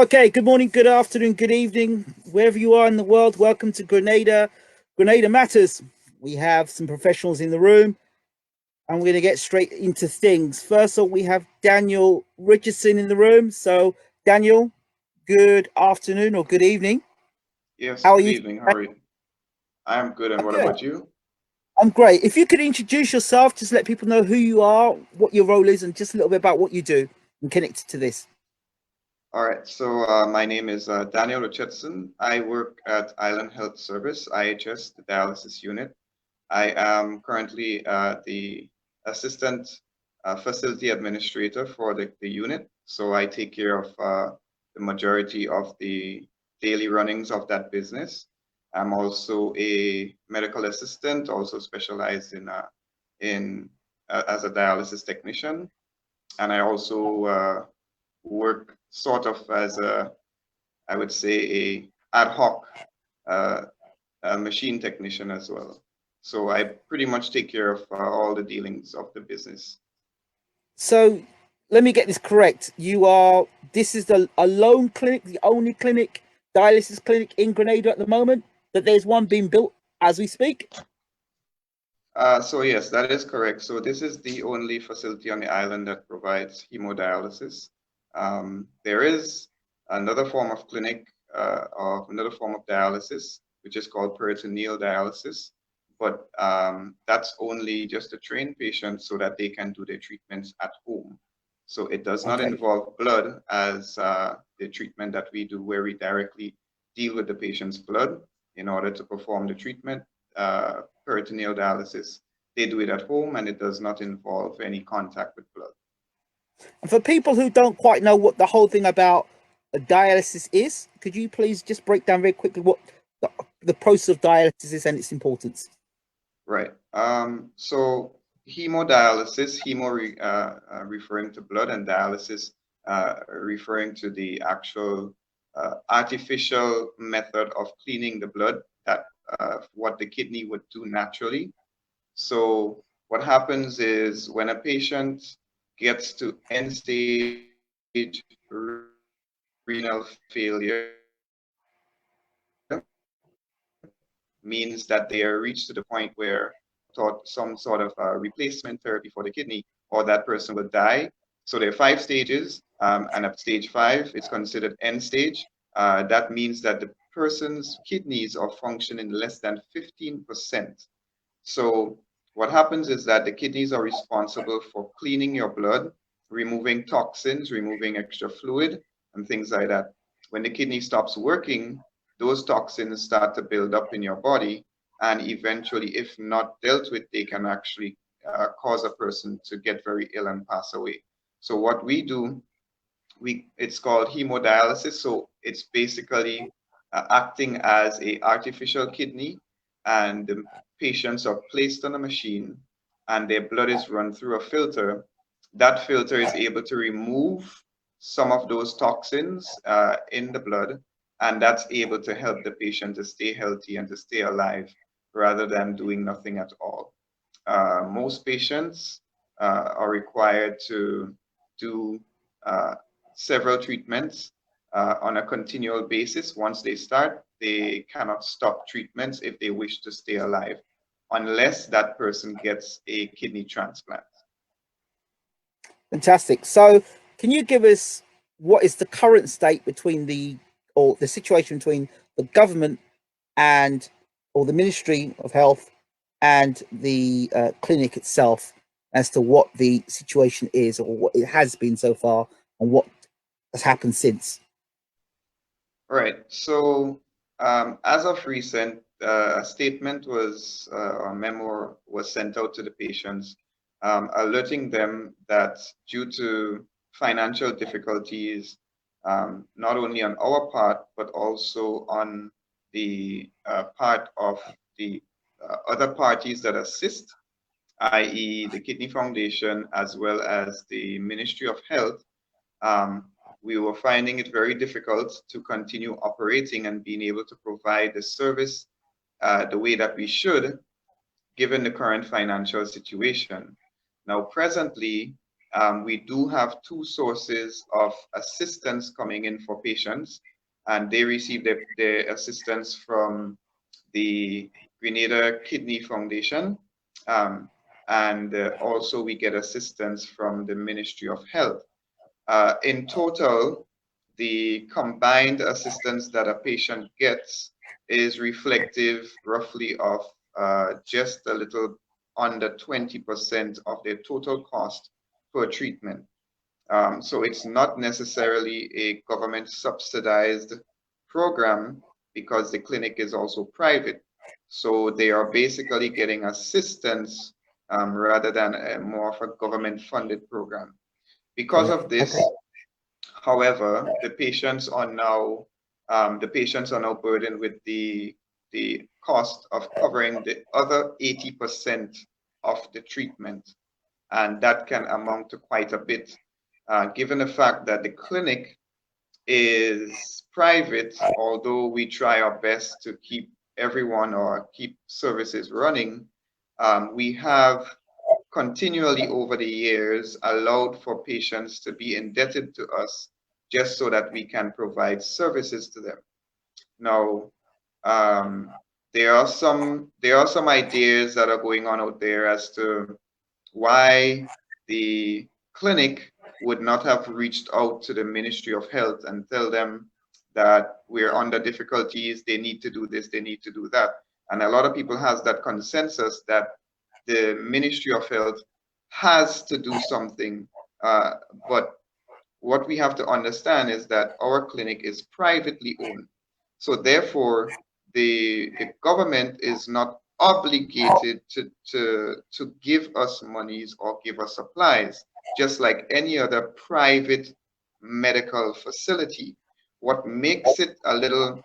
Okay, good morning, good afternoon, good evening, wherever you are in the world. Welcome to Grenada. Grenada Matters. We have some professionals in the room and we're going to get straight into things. First of all, we have Daniel Richardson in the room. So, Daniel, good afternoon or good evening. Yes, How are good you? evening. How are you? I'm good, and I'm what good. about you? I'm great. If you could introduce yourself, just let people know who you are, what your role is, and just a little bit about what you do and connect it to this. All right, so my name is Daniel Richardson. I work at Island Health Service, IHS, the dialysis unit. I am currently the assistant facility administrator for the unit. So I take care of the majority of the daily runnings of that business. I'm also a medical assistant, also specialized in as a dialysis technician. And I also work sort of as I would say, a ad hoc uh, machine technician as well. So I pretty much take care of all the dealings of the business. So let me get this correct. This is a lone clinic, the only clinic, dialysis clinic in Grenada at the moment, that there's one being built as we speak. So yes, that is correct. So this is the only facility on the island that provides hemodialysis. There is another form of clinic or another form of dialysis, which is called peritoneal dialysis, but that's only just to train patients so that they can do their treatments at home. So it does not Okay. involve blood as the treatment that we do, where we directly deal with the patient's blood in order to perform the treatment. Peritoneal dialysis, they do it at home and it does not involve any contact with blood. And for people who don't quite know what the whole thing about a dialysis is, could you please just break down very quickly what the process of dialysis is and its importance? Right. So hemodialysis, referring to blood, and dialysis referring to the actual artificial method of cleaning the blood, that what the kidney would do naturally. So what happens is when a patient gets to end stage renal failure, means that they are reached to the point where thought some sort of replacement therapy for the kidney, or that person will die. So there are 5 stages, and at stage 5, it's considered end stage. That means that the person's kidneys are functioning less than 15%. So what happens is that the kidneys are responsible for cleaning your blood, removing toxins, removing extra fluid, and things like that. When the kidney stops working, those toxins start to build up in your body, and eventually, if not dealt with, they can actually cause a person to get very ill and pass away. So what we do, it's called hemodialysis. So it's basically acting as a artificial kidney, and the patients are placed on a machine and their blood is run through a filter. That filter is able to remove some of those toxins in the blood, and that's able to help the patient to stay healthy and to stay alive rather than doing nothing at all. Most patients are required to do uh, several treatments on a continual basis. Once they start, they cannot stop treatments if they wish to stay alive, unless that person gets a kidney transplant. Fantastic. So, can you give us what is the current state between the situation between the government and or the Ministry of Health and the clinic itself as to what the situation is or what it has been so far and what has happened since? Right. So, as of recent, a statement was, or a memo was sent out to the patients, alerting them that due to financial difficulties, not only on our part, but also on the part of the other parties that assist, i.e., the Kidney Foundation, as well as the Ministry of Health, um, we were finding it very difficult to continue operating and being able to provide the service the way that we should, given the current financial situation. Now, presently, we do have two sources of assistance coming in for patients, and they receive the assistance from the Grenada Kidney Foundation, and also we get assistance from the Ministry of Health. In total, the combined assistance that a patient gets is reflective roughly of just a little under 20% of their total cost per treatment. So it's not necessarily a government subsidized program because the clinic is also private. So they are basically getting assistance rather than more of a government funded program. Because of this, however, the patients are now burdened with the cost of covering the other 80% of the treatment, and that can amount to quite a bit, given the fact that the clinic is private. Although we try our best to keep everyone or keep services running, we have continually over the years allowed for patients to be indebted to us just so that we can provide services to them. Now, there are some ideas that are going on out there as to why the clinic would not have reached out to the Ministry of Health and tell them that we're under difficulties, they need to do this, they need to do that. And a lot of people has that consensus that the Ministry of Health has to do something, but what we have to understand is that our clinic is privately owned. So therefore, the government is not obligated to give us monies or give us supplies, just like any other private medical facility. What makes it a little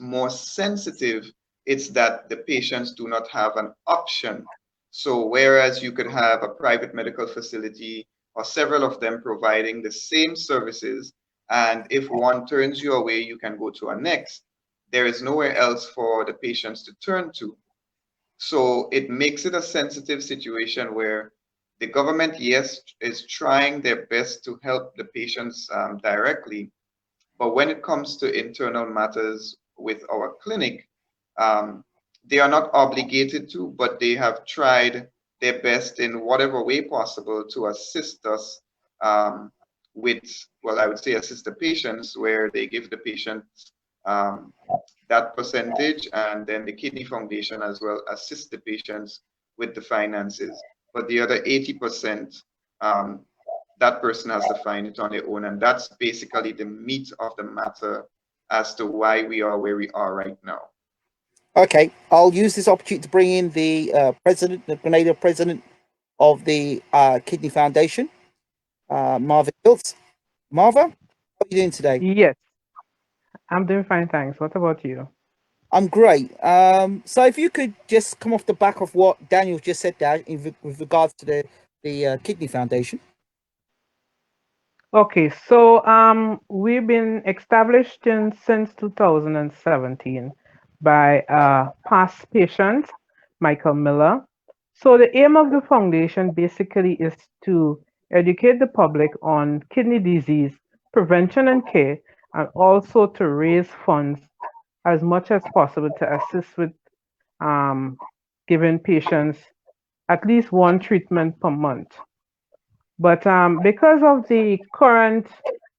more sensitive is that the patients do not have an option. So whereas you could have a private medical facility or several of them providing the same services, and if one turns you away, you can go to a next, there is nowhere else for the patients to turn to. So it makes it a sensitive situation where the government, yes, is trying their best to help the patients directly, but when it comes to internal matters with our clinic, they are not obligated to, but they have tried their best in whatever way possible to assist us with, well, I would say assist the patients, where they give the patients that percentage, and then the Kidney Foundation as well assist the patients with the finances. But the other 80%, that person has to find it on their own, and that's basically the meat of the matter as to why we are where we are right now. Okay, I'll use this opportunity to bring in the president, the Grenada president of the Kidney Foundation, Marva Hiltz. Marva, how are you doing today? Yes, I'm doing fine, thanks. What about you? I'm great. So if you could just come off the back of what Daniel just said there with regards to the Kidney Foundation. Okay, so we've been established since 2017 by past patient Michael Miller. So the aim of the foundation basically is to educate the public on kidney disease prevention and care, and also to raise funds as much as possible to assist with giving patients at least one treatment per month. But because of the current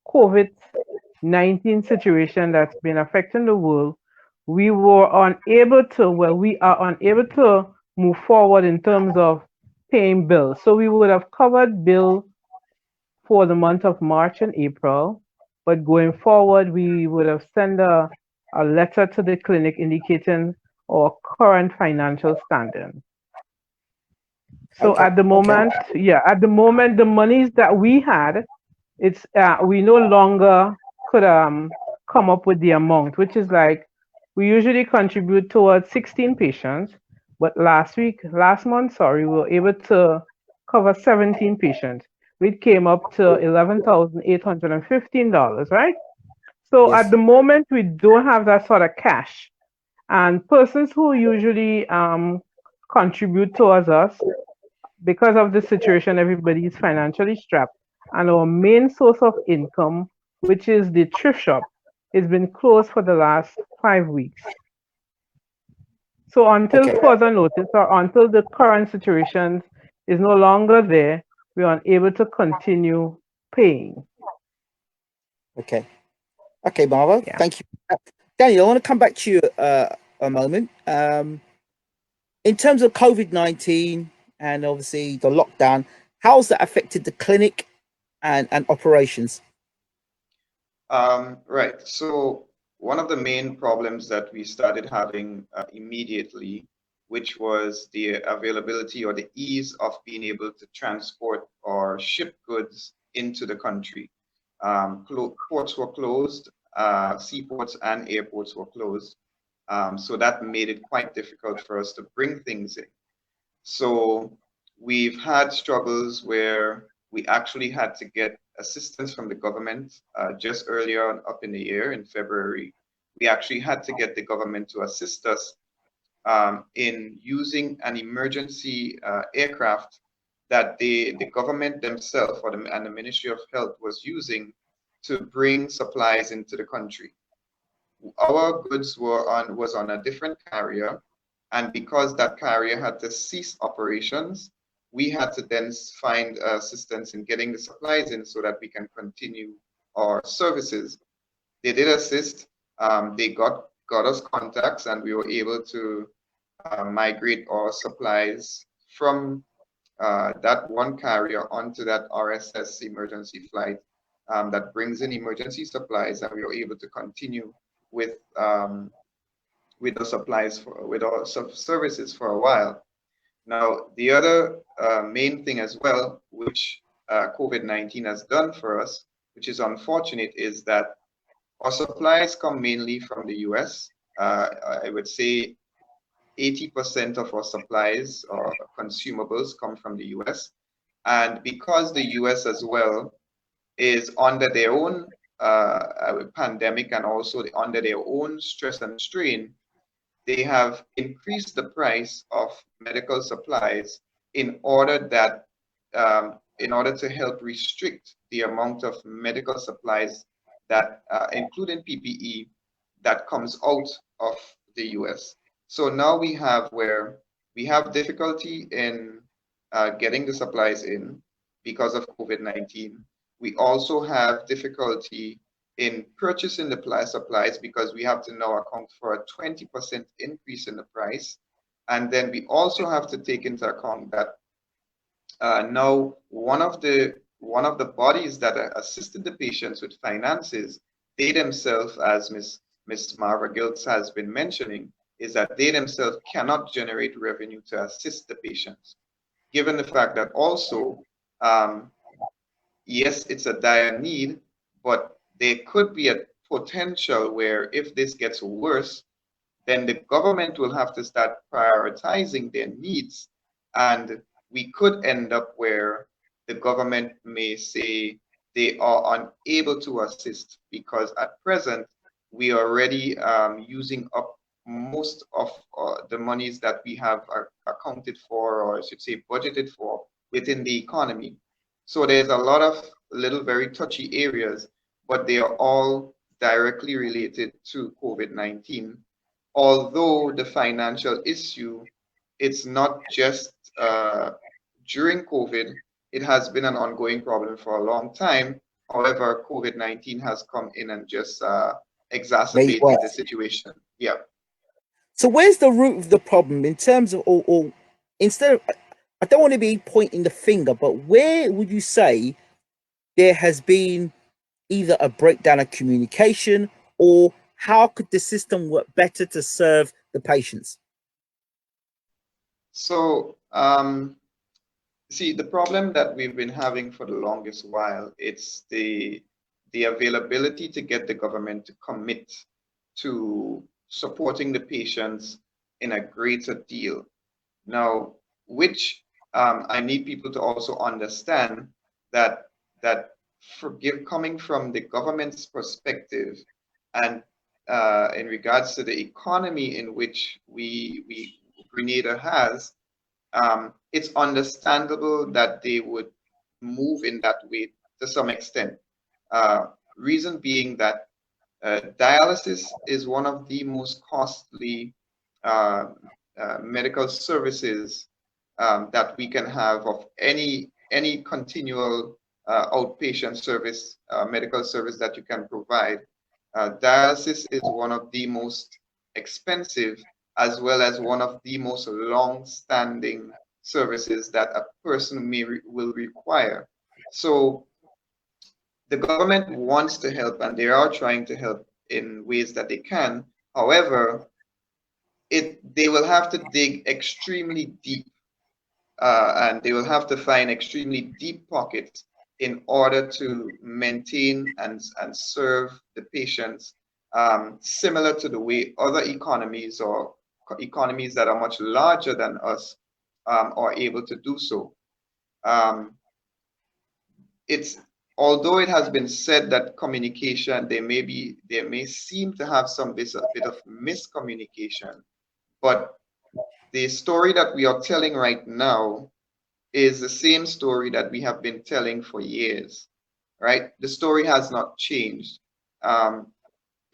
COVID-19 situation that's been affecting the world, we are unable to move forward in terms of paying bills. So we would have covered bill for the month of March and April, but going forward, we would have sent a letter to the clinic indicating our current financial standing. So Okay, at the moment, the monies that we had, it's we no longer could come up with the amount, which is like we usually contribute towards 16 patients, but last month, sorry, we were able to cover 17 patients. We came up to $11,815, right? So yes. at the moment, we don't have that sort of cash, and persons who usually contribute towards us, because of the situation, everybody is financially strapped, and our main source of income, which is the thrift shop, has been closed for the last 5 weeks. So until Okay. further notice or until the current situation is no longer there, we are unable to continue paying. Okay. Okay, Marva. Yeah. Thank you. Daniel, I want to come back to you a moment. In terms of COVID-19 and obviously the lockdown, how's that affected the clinic and operations? Right. So one of the main problems that we started having immediately, which was the availability or the ease of being able to transport or ship goods into the country. Ports were closed, seaports and airports were closed. So that made it quite difficult for us to bring things in. So we've had struggles where we actually had to get assistance from the government just earlier on up in the year in February. We actually had to get the government to assist us in using an emergency aircraft that the government themselves and the Ministry of Health was using to bring supplies into the country. Our goods was on a different carrier, and because that carrier had to cease operations, we had to then find assistance in getting the supplies in so that we can continue our services. They did assist. They got us contacts, and we were able to migrate our supplies from that one carrier onto that RSS emergency flight that brings in emergency supplies, and we were able to continue with the supplies with our services for a while. Now, the other main thing as well, which COVID-19 has done for us, which is unfortunate, is that our supplies come mainly from the US. I would say 80% of our supplies or consumables come from the US. And because the US as well is under their own pandemic and also under their own stress and strain, they have increased the price of medical supplies in order that in order to help restrict the amount of medical supplies that including PPE that comes out of the US. So now we have where we have difficulty in getting the supplies in because of COVID-19. We also have difficulty in purchasing the supplies because we have to now account for a 20% increase in the price. And then we also have to take into account that now one of the bodies that assisted the patients with finances, they themselves, as Miss Marva Giltz has been mentioning, is that they themselves cannot generate revenue to assist the patients, given the fact that also, yes, it's a dire need, but there could be a potential where if this gets worse, then the government will have to start prioritizing their needs. And we could end up where the government may say they are unable to assist because at present, we are already using up most of the monies that we have accounted for, or I should say budgeted for within the economy. So there's a lot of little very touchy areas, but they are all directly related to COVID-19. Although the financial issue, it's not just during COVID, it has been an ongoing problem for a long time. However, COVID-19 has come in and just exacerbated the situation. Yeah. So where's the root of the problem in terms of, or instead of, I don't want to be pointing the finger, but where would you say there has been either a breakdown of communication, or how could the system work better to serve the patients? So, see, the problem that we've been having for the longest while, it's the availability to get the government to commit to supporting the patients in a greater deal. Now, which I need people to also understand that coming from the government's perspective and in regards to the economy in which Grenada has, it's understandable that they would move in that way to some extent. Reason being that dialysis is one of the most costly uh, medical services that we can have of any continual outpatient service, medical service that you can provide. Dialysis is one of the most expensive as well as one of the most long-standing services that a person will require. So the government wants to help and they are trying to help in ways that they can. However, they will have to dig extremely deep and they will have to find extremely deep pockets in order to maintain and serve the patients, similar to the way other economies or economies that are much larger than us are able to do so. It's although it has been said that communication there may seem to have some bit of miscommunication, but the story that we are telling right now is the same story that we have been telling for years, right? The story has not changed.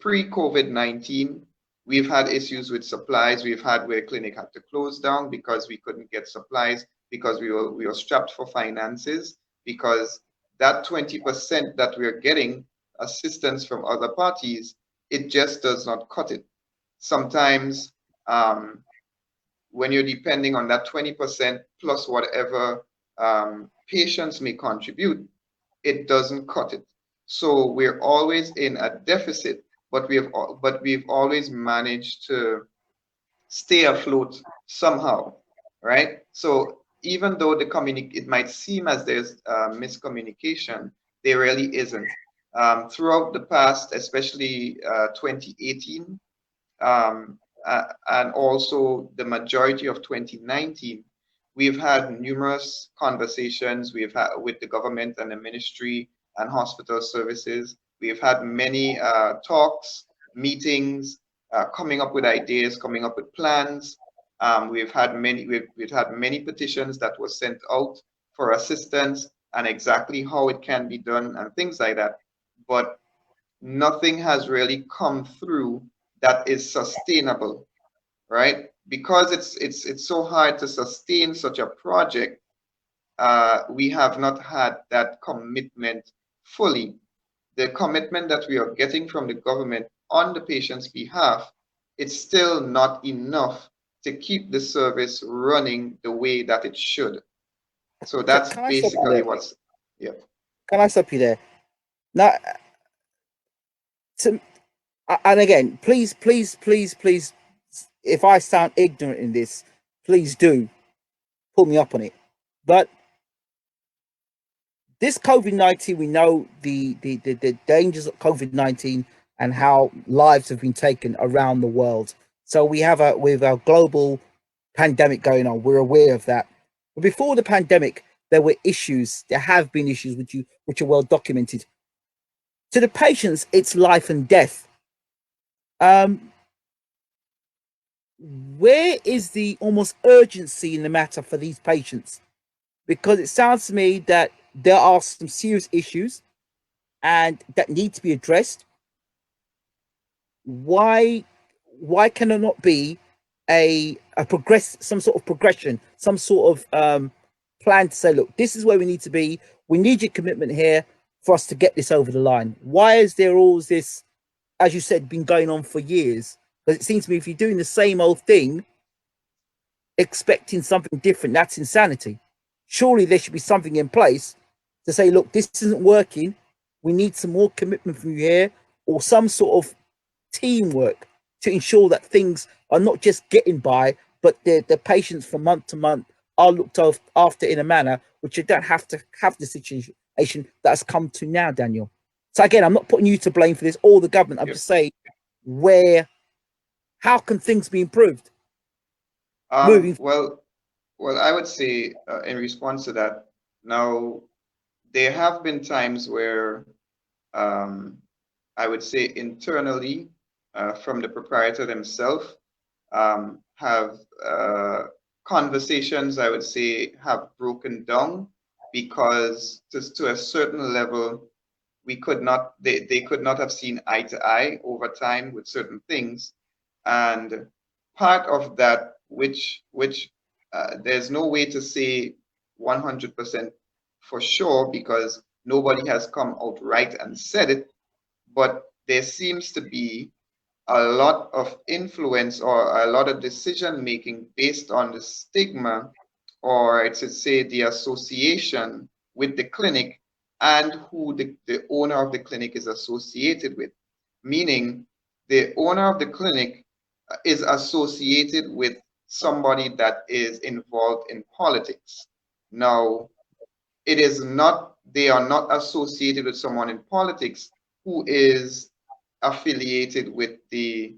Pre-COVID-19, we've had issues with supplies. We've had where clinic had to close down because we couldn't get supplies, because we were strapped for finances, because that 20% that we're getting assistance from other parties, it just does not cut it. Sometimes when you're depending on that 20% plus whatever patients may contribute, it doesn't cut it. So we're always in a deficit, but we've always managed to stay afloat somehow, right? So even though it might seem as there's miscommunication, there really isn't. Throughout the past, especially 2018, and also the majority of 2019, we've had numerous conversations we've had with the government and the ministry and hospital services. We've had many talks, meetings, coming up with ideas, coming up with plans. We've had many petitions that were sent out for assistance and exactly how it can be done and things like that. But nothing has really come through that is sustainable, right? Because it's so hard to sustain such a project. We have not had that commitment fully. The commitment that we are getting from the government on the patient's behalf, it's still not enough to keep the service running the way that it should. So that's Can I stop you basically there? what's, yeah. Can I stop you there? Now, to, and again, please, if I sound ignorant in this, please do pull me up on it. But this COVID-19, we know the dangers of COVID-19 and how lives have been taken around the world. So we have a global pandemic going on. We're aware of that. But before the pandemic, there were issues. There have been issues which are well documented. To the patients, it's life and death. Where is the almost urgency in the matter for these patients? Because it sounds to me that there are some serious issues and that need to be addressed. Why can there not be some sort of progression, some sort of plan to say, look, this is where we need to be. We need your commitment here for us to get this over the line. Why is there all this, as you said, been going on for years? Because it seems to me if you're doing the same old thing, expecting something different, that's insanity. Surely there should be something in place to say, look, this isn't working. We need some more commitment from you here, or some sort of teamwork to ensure that things are not just getting by, but the patients from month to month are looked after in a manner which you don't have to have the situation that's come to now, Daniel. So again, I'm not putting you to blame for this or the government. I'm Yep. just saying how can things be improved? Well, I would say in response to that, now there have been times where I would say internally from the proprietor themselves have conversations, I would say, have broken down because to a certain level, they could not have seen eye to eye over time with certain things. And part of that, which there's no way to say 100% for sure because nobody has come out right and said it, but there seems to be a lot of influence or a lot of decision making based on the stigma, or I should say the association with the clinic and who the owner of the clinic is associated with. Meaning the owner of the clinic is associated with somebody that is involved in politics. Now, it is not, they are not associated with someone in politics who is affiliated with the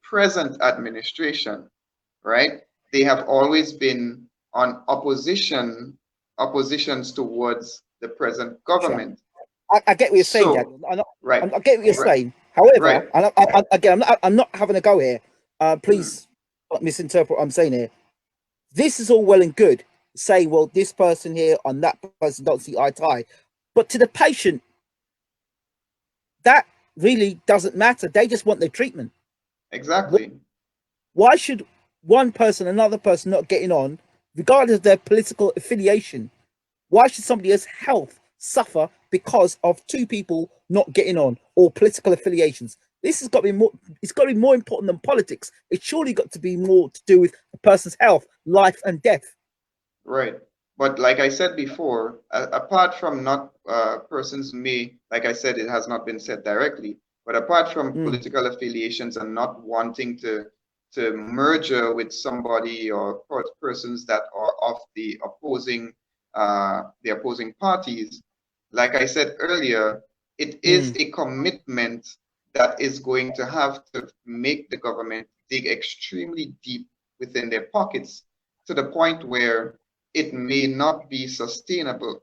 present administration, right? They have always been on oppositions towards the present Sure. government. I get what you're saying, So, Daniel. right, I get what you're right, saying. However, right. and again, I'm not having a go here. Please don't misinterpret what I'm saying here. This is all well and good. Say, well, this person here and that person don't see eye to eye. But to the patient, that really doesn't matter. They just want their treatment. Exactly. Why should one person, another person not getting on, regardless of their political affiliation? Why should somebody else's health suffer because of two people not getting on or political affiliations? This has got to be more. It's got to be more important than politics. It's surely got to be more to do with a person's health, life, and death. Right. But like I said before, apart from not persons may, like I said, it has not been said directly, but apart from political affiliations and not wanting to merger with somebody or persons that are of the opposing parties, like I said earlier, it is a commitment that is going to have to make the government dig extremely deep within their pockets to the point where it may not be sustainable.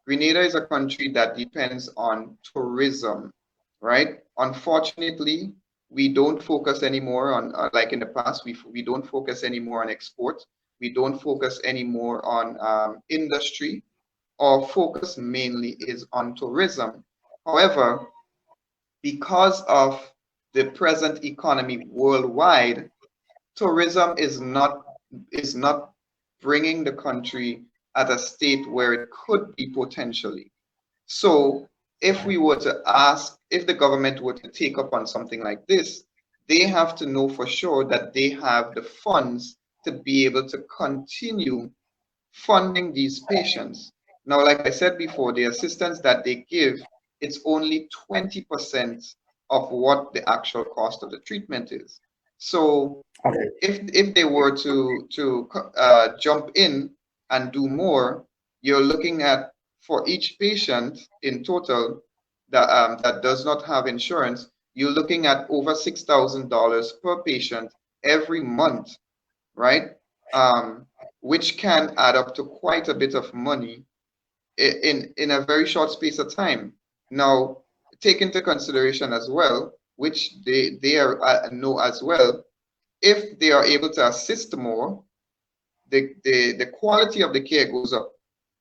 Grenada is a country that depends on tourism, right? Unfortunately, we don't focus anymore on, like in the past, we don't focus anymore on export. We don't focus anymore on industry. Our focus mainly is on tourism. However, because of the present economy worldwide, tourism is not bringing the country at a state where it could be potentially. So if we were to ask, if the government were to take up on something like this, they have to know for sure that they have the funds to be able to continue funding these patients. Now, like I said before, the assistance that they give, it's only 20% of what the actual cost of the treatment is. So if they were to jump in and do more, you're looking at, for each patient in total that does not have insurance, you're looking at over $6,000 per patient every month, right? Which can add up to quite a bit of money in a very short space of time. Now, take into consideration as well, which they are know as well, if they are able to assist more, the quality of the care goes up.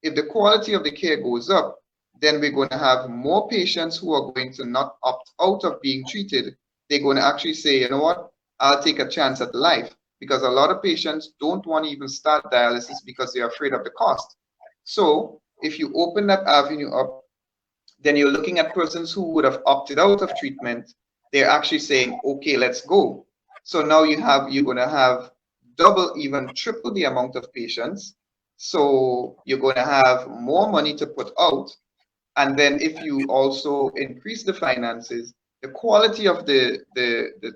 If the quality of the care goes up, then we're going to have more patients who are going to not opt out of being treated. They're going to actually say, you know what, I'll take a chance at life, because a lot of patients don't want to even start dialysis because they're afraid of the cost. So if you open that avenue up, then you're looking at persons who would have opted out of treatment. They're actually saying, okay, let's go. So now you're going to have double, even triple the amount of patients. So you're going to have more money to put out. And then if you also increase the finances, the quality of the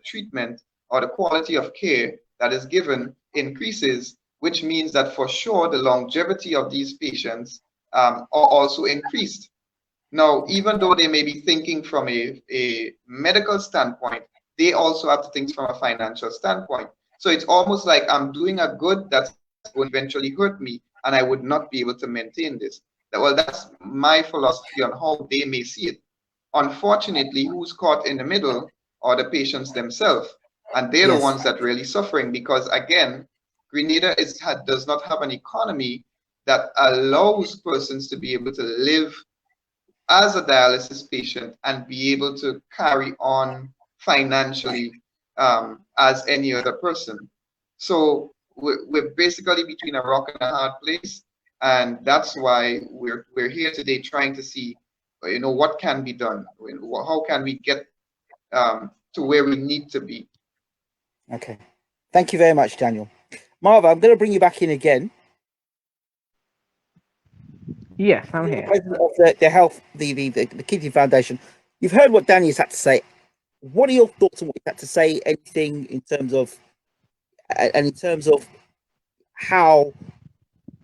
treatment or the quality of care that is given increases, which means that for sure the longevity of these patients are also increased. Now, even though they may be thinking from a medical standpoint, they also have to think from a financial standpoint. So it's almost like I'm doing a good that's going to eventually hurt me, and I would not be able to maintain this. Well, that's my philosophy on how they may see it. Unfortunately, who's caught in the middle are the patients themselves, and they're the Yes. ones that really suffering, because again, Grenada does not have an economy that allows persons to be able to live as a dialysis patient and be able to carry on financially as any other person. So we're basically between a rock and a hard place, and that's why we're here today trying to see, what can be done. How can we get to where we need to be? Okay, thank you very much, Daniel. Marva, I'm going to bring you back in again. Yes, I'm here. President of the health, the Kidney Foundation. You've heard what Daniel's had to say. What are your thoughts on what he had to say? Anything in terms of, and in terms of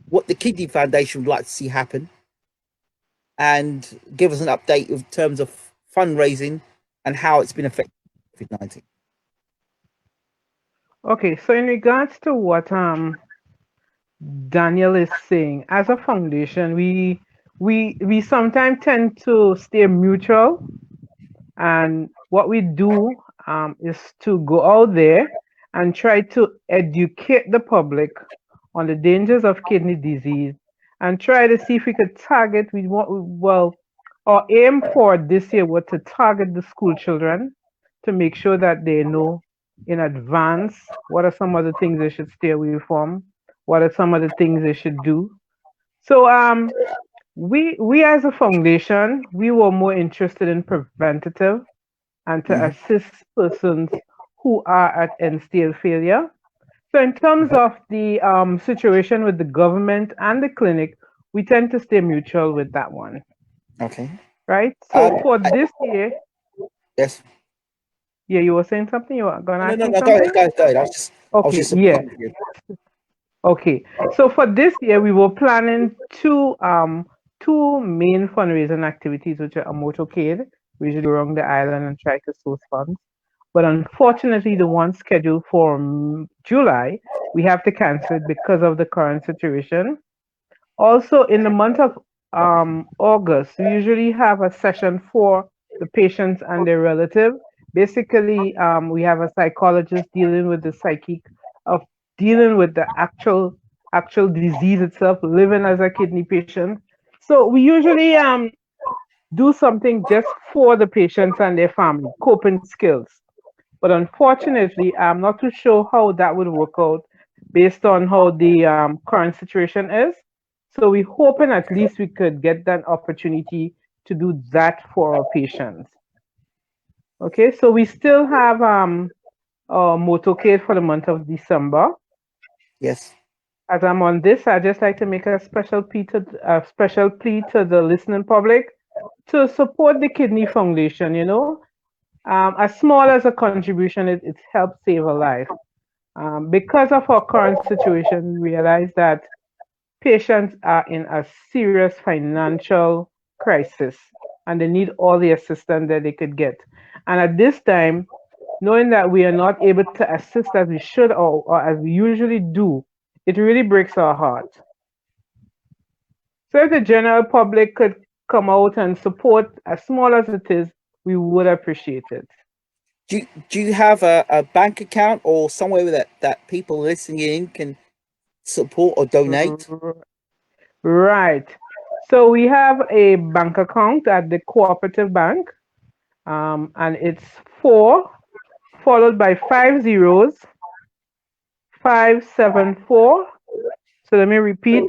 what the Kidney Foundation would like to see happen, and give us an update in terms of fundraising and how it's been affected by COVID-19. Okay, so in regards to what Daniel is saying, as a foundation, we sometimes tend to stay neutral, and what we do is to go out there and try to educate the public on the dangers of kidney disease, and try to see if we could target our aim for this year was to target the school children to make sure that they know in advance what are some of the things they should stay away from, what are some of the things they should do. So we as a foundation, we were more interested in preventative and to assist persons who are at end-stage failure. So in terms of the situation with the government and the clinic, we tend to stay mutual with that one. Okay. Right? So for this year... Yes. Yeah, you were saying something? You were going to ask me No, something? go ahead. I was just yeah. Okay. So for this year, we were planning two main fundraising activities, which are a motorcade. We usually go around the island and try to source funds. But unfortunately, the one scheduled for July, we have to cancel it because of the current situation. Also, in the month of August, we usually have a session for the patients and their relative. Basically, we have a psychologist dealing with the psychic of dealing with the actual disease itself, living as a kidney patient. So we usually do something just for the patients and their family, coping skills. But unfortunately, I'm not too sure how that would work out based on how the current situation is. So we're hoping at least we could get that opportunity to do that for our patients. Okay, so we still have a motorcade for the month of December. Yes. As I'm on this, I'd just like to make a special plea to the listening public to support the Kidney Foundation. As small as a contribution, it helps save a life. Because of our current situation, we realize that patients are in a serious financial crisis and they need all the assistance that they could get. And at this time, knowing that we are not able to assist as we should or as we usually do, it really breaks our heart. So if the general public could come out and support, as small as it is, we would appreciate it. Do you have a bank account or somewhere that people listening in can support or donate? Right. So we have a bank account at the Cooperative Bank, and it's 4 followed by 5 zeros, 574. So let me repeat: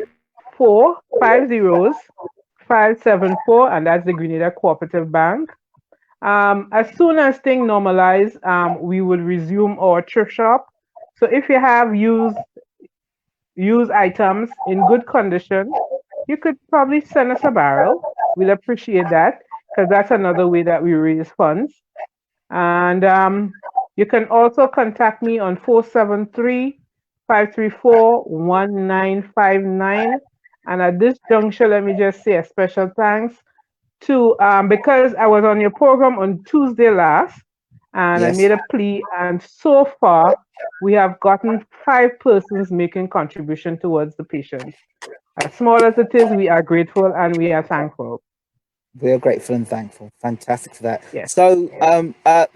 4 5 zeros, 574, and that's the Grenada Cooperative Bank. As soon as things normalize, we will resume our thrift shop. So if you have used items in good condition, you could probably send us a barrel. We'll appreciate that because that's another way that we raise funds. And you can also contact me on 473-534-1959. And at this juncture, let me just say a special thanks to, because I was on your program on Tuesday last, and yes, I made a plea, and so far we have gotten 5 persons making contribution towards the patients. As small as it is, we are grateful and we are thankful. We are grateful and thankful. Fantastic for that. Yes. So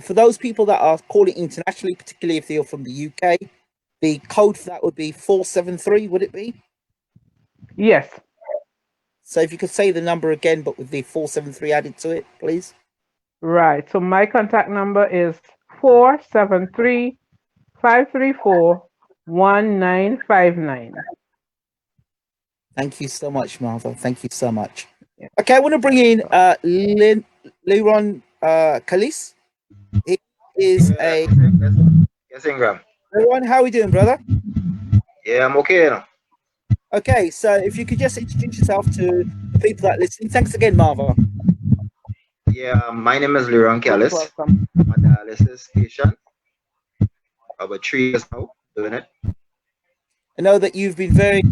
for those people that are calling internationally, particularly if they're from the UK, the code for that would be 473, would it be? Yes. So if you could say the number again, but with the 473 added to it, please. Right. So my contact number is 473-534-1959. Thank you so much, Martha. Thank you so much. Yeah. Okay, I want to bring in Liron Kalis. He is a... Yes, Ingram. Liron, how are we doing, brother? Yeah, I'm okay. You know. Okay, so if you could just introduce yourself to the people that are listening. Thanks again, Martha. Yeah, my name is Liron Callis. Welcome. I'm a dialysis patient. About 3 years now doing it. I know that you've been very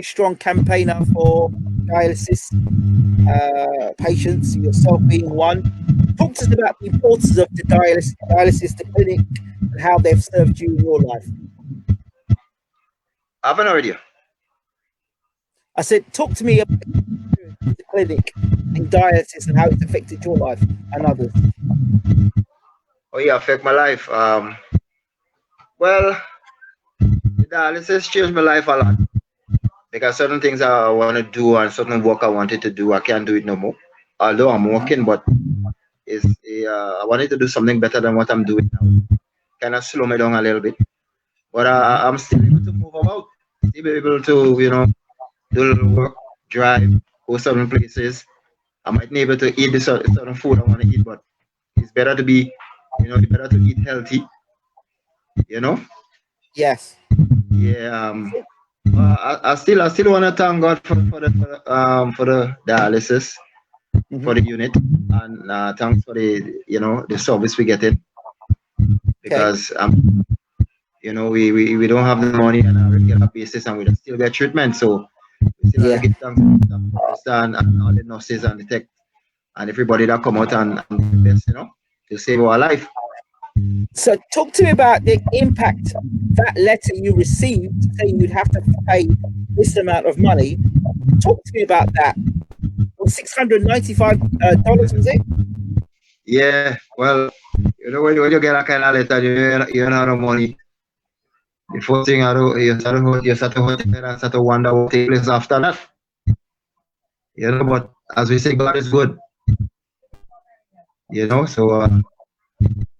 strong campaigner for dialysis patients, yourself being one. Talk to us about the importance of the dialysis, the clinic, and how they've served you in your life. I haven't heard you. I said, talk to me about the clinic and dialysis and how it's affected your life and others. Oh yeah, affect my life. Well, the dialysis changed my life a lot because certain things I want to do and certain work I wanted to do, I can't do it no more. Although I'm working, but I wanted to do something better than what I'm doing now. Kind of slow me down a little bit, but I'm still able to move about, still able to do a little work, drive, go certain places. I might be able to eat the certain food I want to eat, but it's better to be, it's better to eat healthy. Yes. Yeah. I still want to thank God for the dialysis, for the unit, and thanks for the service we get in, because we don't have the money on a regular basis and we don't still get treatment, so we still have to give thanks to and all the nurses and the tech and everybody that come out and do the best, to save our life. So talk to me about the impact that letter you received saying you'd have to pay this amount of money. Talk to me about that. $695 was it? Yeah, well, when you get a kind of letter, you don't have no money. The first thing you start to wonder what takes place after that. But as we say, God is good. So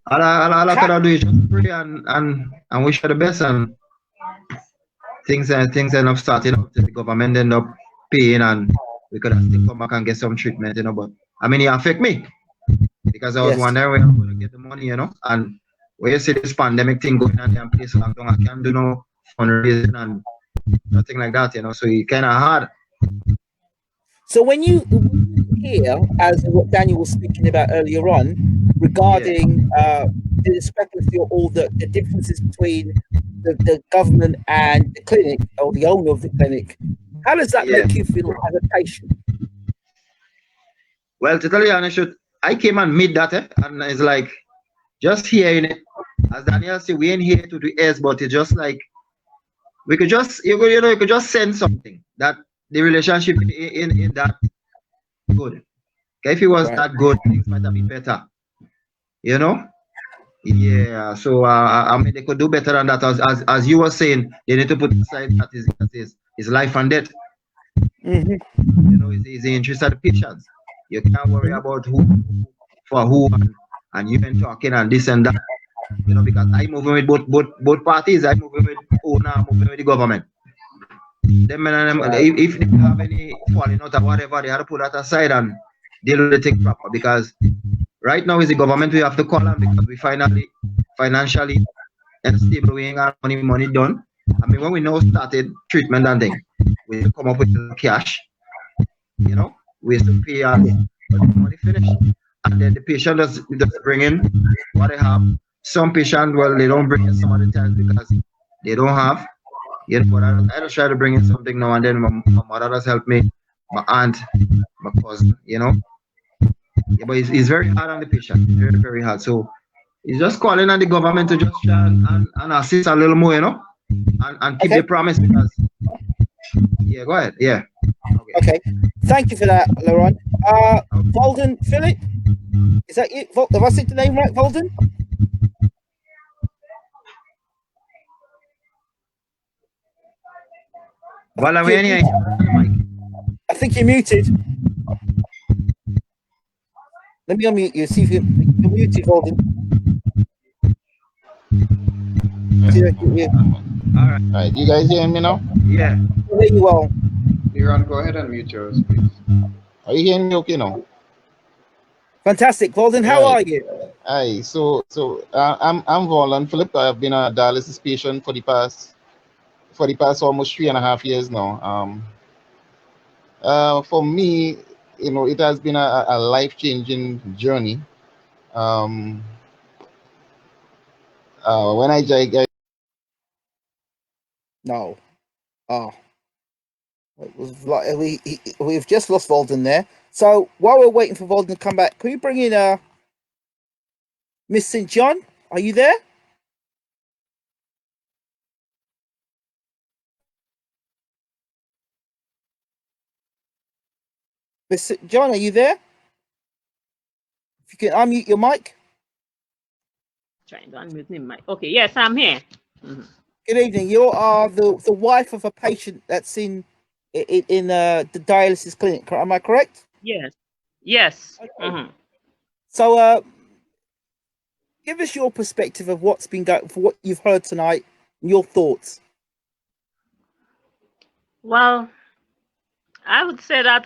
all I could do is just pray and wish for the best, and things end up starting up. The government end up paying, and we could have still come back and get some treatment, but I mean, it affect me because I was wondering where I'm going to get the money, and when you see this pandemic thing going on in place lockdown, I can't do no fundraising and nothing like that, so it's kind of hard. So when you hear, as what Daniel was speaking about earlier on, regarding the discrepancy or all the differences between the government and the clinic, or the owner of the clinic, how does that make you feel as a patient? Well, to tell you the honest truth, I came and meet that, and it's like, just hearing it, as Daniel said, we ain't here to do airs, but it's just like, we could just, you could just sense something that the relationship in that good. Okay, if it was that good, things might have been better. Yeah. So I mean, they could do better than that. As you were saying, they need to put aside that is life and death. It's the interest of the patients. You can't worry about who for who and you've been talking and this and that. Because I'm moving with both parties. I'm moving with owner, I'm moving with the government. If they have any falling out or whatever, they have to put that aside and deal with the thing proper, because right now is the government we have to call on, because we finally financially unstable, we ain't got money done. I mean, when we now started treatment and thing, we have to come up with cash, we have to pay us, but the money finished, and then the patient does bring in what they have. Some patients, well, they don't bring in some of the times because they don't have. But I just try to bring in something now and then. My mother does help me, my aunt, my cousin, but it's very hard on the patient. It's very, very hard. So it's just calling on the government to just try and assist a little more, and keep the promise, because go ahead. Yeah. Okay. Thank you for that, Laurent. Walden Philip, is that you? Have I said the name right, Walden? Well, I'm here. I think you're muted. Let me unmute you. See if you're muted, Walden. All right. Right, you guys hearing me now? Yeah. There you are. Leron, go ahead and mute yours, please. Are you hearing me okay now? Fantastic, Walden. How Right. are you? Aye, so I'm Walden Philip. I've been a dialysis patient for the past almost 3.5 years now. For me, it has been a life-changing journey. When I No. Oh. It was like we've just lost Walden there. So while we're waiting for Walden to come back, can we bring in Miss St. John? Are you there? Miss St. John, are you there? If you can unmute your mic. Trying to unmute my mic. Okay, yes, I'm here. Good evening. You are the wife of a patient that's in the dialysis clinic. Am I correct? Yes. Yes. Okay. So give us your perspective of what's been going, for what you've heard tonight, and your thoughts. Well, I would say that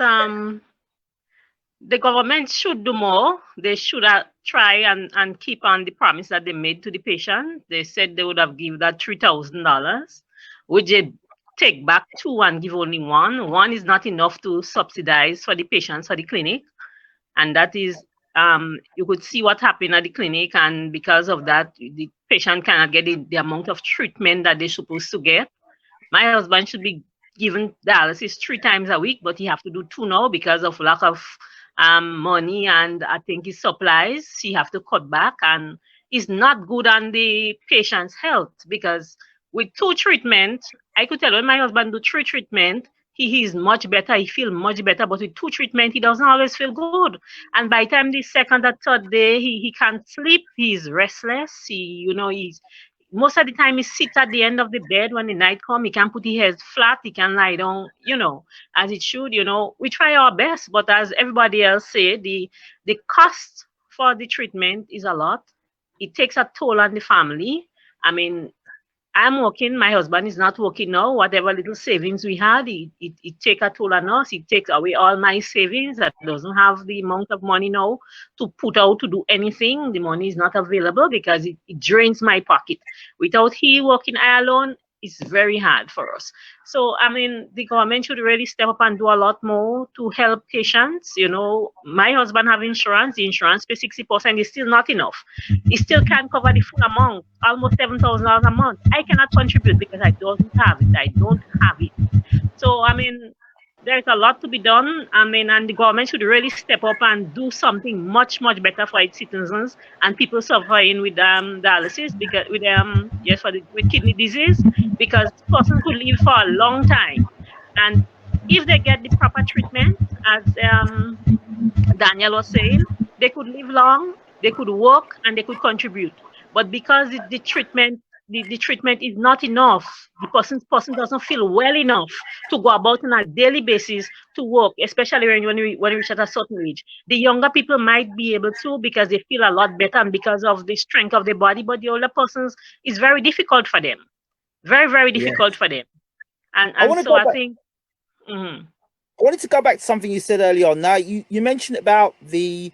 the government should do more. They should try and keep on the promise that they made to the patient. They said they would have given that $3,000, which they take back 2 and give only 1. 1 is not enough to subsidize for the patients for the clinic, and that is you could see what happened at the clinic, and because of that, the patient cannot get the amount of treatment that they're supposed to get. My husband should be given dialysis 3 times a week, but he have to do 2 now because of lack of money, and I think his supplies he have to cut back, and it's not good on the patient's health, because with 2 treatments, I could tell when my husband do 3 treatment, he is much better, he feel much better, but with 2 treatment, he doesn't always feel good. And by the time the 2nd or 3rd day, he can't sleep, he's restless, he's most of the time he sits at the end of the bed when the night comes. He can put his head flat, he can lie down, as it should. We try our best, but as everybody else said, the cost for the treatment is a lot. It takes a toll on the family. I mean, I'm working, my husband is not working now. Whatever little savings we had, it take a toll on us. It takes away all my savings. That doesn't have the amount of money now to put out to do anything. The money is not available because it drains my pocket. Without he working, I alone, it's very hard for us. So, I mean, the government should really step up and do a lot more to help patients. My husband have insurance. The insurance pay 60% is still not enough. It still can't cover the full amount, almost $7,000 a month. I cannot contribute because I don't have it. So, I mean, there's a lot to be done. I mean, and the government should really step up and do something much, much better for its citizens and people suffering with dialysis, because with kidney disease, because person could live for a long time. And if they get the proper treatment, as Daniel was saying, they could live long, they could work, and they could contribute. But because the treatment is not enough, the person doesn't feel well enough to go about on a daily basis to work, especially when we reach at a certain age. The younger people might be able to because they feel a lot better and because of the strength of their body, but the older persons, is very difficult for them. Very, very difficult for them. And so I think... I wanted to go back to something you said earlier on. Now, you mentioned about the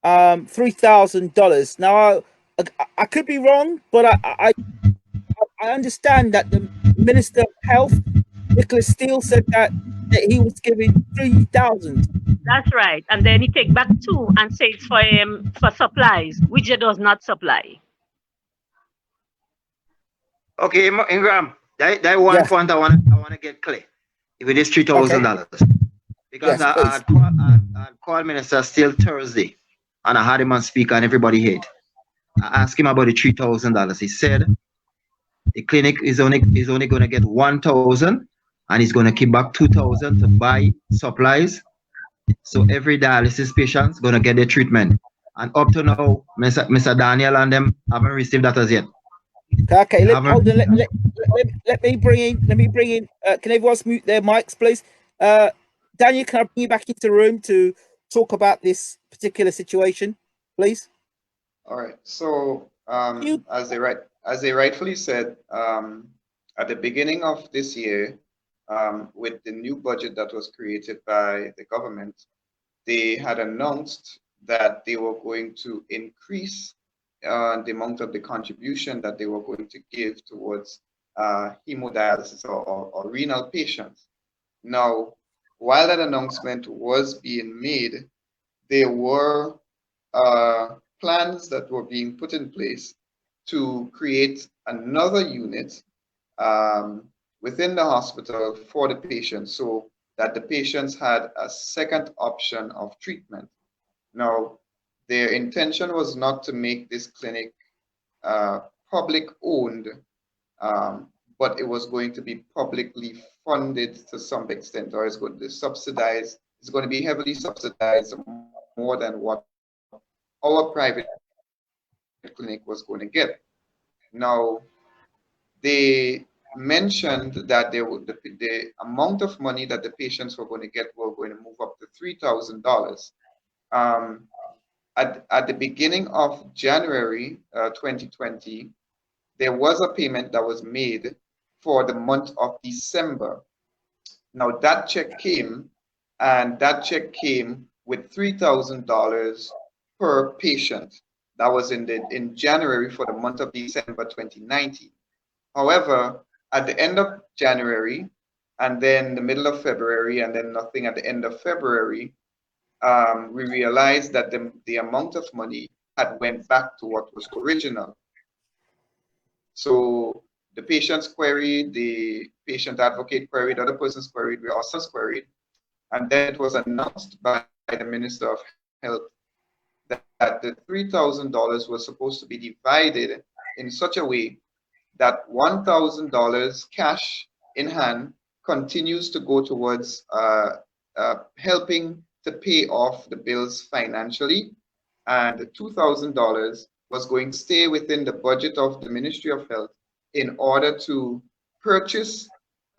$3,000. Now, I could be wrong, but I understand that the Minister of Health, Nicholas Steele, said that he was giving 3,000. That's right, and then he take back 2 and say it's for supplies, which he does not supply. Okay, Ingram, that one point I want to get clear with this $3,000, because I called Minister Steele Thursday, and I had him on speaker, and everybody heard. I asked him about the $3,000. He said the clinic is only going to get 1,000, and he's going to keep back 2,000 to buy supplies. So every dialysis patient is going to get their treatment. And up to now, Mr. Daniel and them haven't received that as yet. Okay, let let me bring in. Can everyone mute their mics, please? Daniel, can I bring you back into the room to talk about this particular situation, please? All right. So, You as they rightfully said, at the beginning of this year, with the new budget that was created by the government, they had announced that they were going to increase the amount of the contribution that they were going to give towards hemodialysis or renal patients. Now, while that announcement was being made, there were plans that were being put in place to create another unit within the hospital for the patients, so that the patients had a second option of treatment. Now, their intention was not to make this clinic public owned, but it was going to be publicly funded to some extent, or it's going to subsidize, it's going to be heavily subsidized more than what our private clinic was going to get. Now, they mentioned that the amount of money that the patients were going to get were going to move up to $3,000. At the beginning of January 2020, there was a payment that was made for the month of December. Now that check came, and that check came with $3,000 per patient. That was in January for the month of December 2019. However, at the end of January, and then the middle of February, and then nothing at the end of February, we realized that the amount of money had went back to what was original. So the patients queried, the patient advocate queried, other persons queried, we also queried, and then it was announced by the Minister of Health that the $3,000 was supposed to be divided in such a way that $1,000 cash in hand continues to go towards helping to pay off the bills financially, and the $2,000 was going to stay within the budget of the Ministry of Health in order to purchase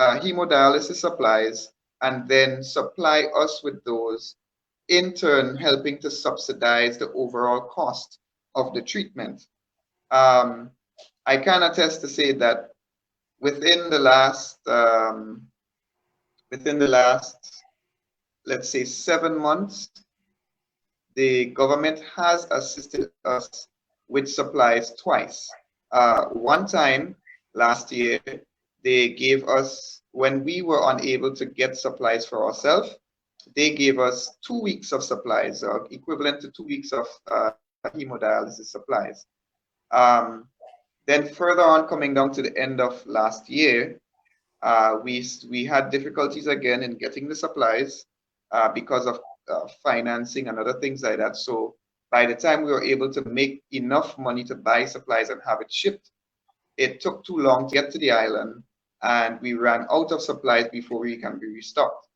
hemodialysis supplies and then supply us with those, in turn helping to subsidize the overall cost of the treatment. I can attest to say that within the last, let's say 7 months, the government has assisted us with supplies twice. One time last year, they gave us, when we were unable to get supplies for ourselves, they gave us 2 weeks of supplies, or equivalent to 2 weeks of hemodialysis supplies. Then further on, coming down to the end of last year, we had difficulties again in getting the supplies because of financing and other things like that. So by the time we were able to make enough money to buy supplies and have it shipped, it took too long to get to the island, and we ran out of supplies before we can be restocked.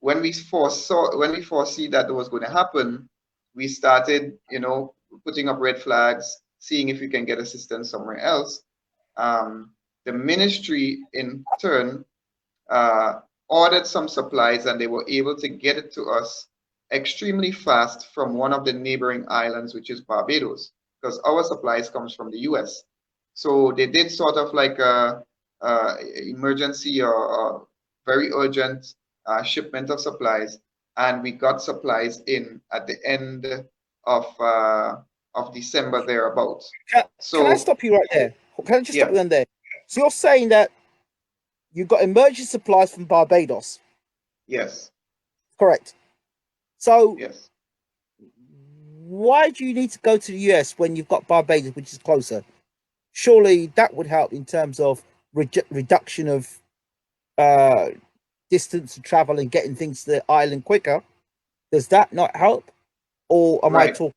When we foresee that it was going to happen, we started, putting up red flags, seeing if we can get assistance somewhere else. The ministry, in turn, ordered some supplies, and they were able to get it to us extremely fast from one of the neighboring islands, which is Barbados, because our supplies comes from the US. So they did sort of like a emergency or very urgent shipment of supplies, and we got supplies in at the end of December thereabouts. Can I stop you right there? Can I just stop you on there? So you're saying that you got emergency supplies from Barbados? Yes. Correct. So yes, why do you need to go to the US when you've got Barbados, which is closer? Surely that would help in terms of reduction of distance to travel and getting things to the island quicker. Does that not help? Or am I talking?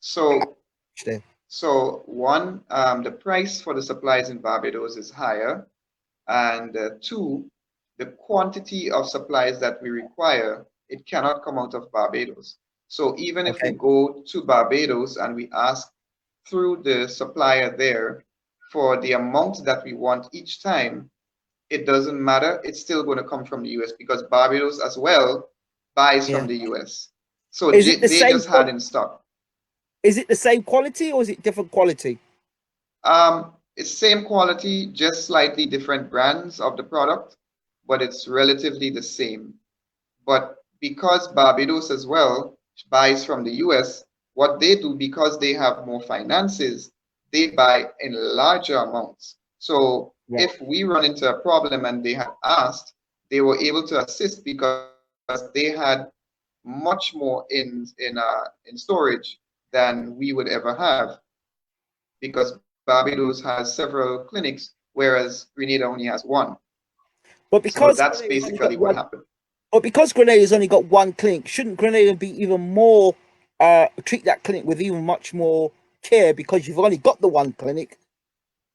So one, the price for the supplies in Barbados is higher, and two, the quantity of supplies that we require, it cannot come out of Barbados. So even if we go to Barbados and we ask through the supplier there for the amount that we want each time, it doesn't matter. It's still going to come from the US because Barbados as well buys from the US. So Is it the they same just had in stock. Is it the same quality or is it different quality? It's same quality, just slightly different brands of the product, but it's relatively the same. But because Barbados as well buys from the US, what they do, because they have more finances, they buy in larger amounts. So if we run into a problem and they had asked, they were able to assist because they had much more in storage than we would ever have, because Barbados has several clinics, whereas Grenada only has one. But So because that's Grenada's only basically got what one, happened. but because Grenada's only got one clinic, shouldn't Grenada be even more treat that clinic with even much more care because you've only got the one clinic?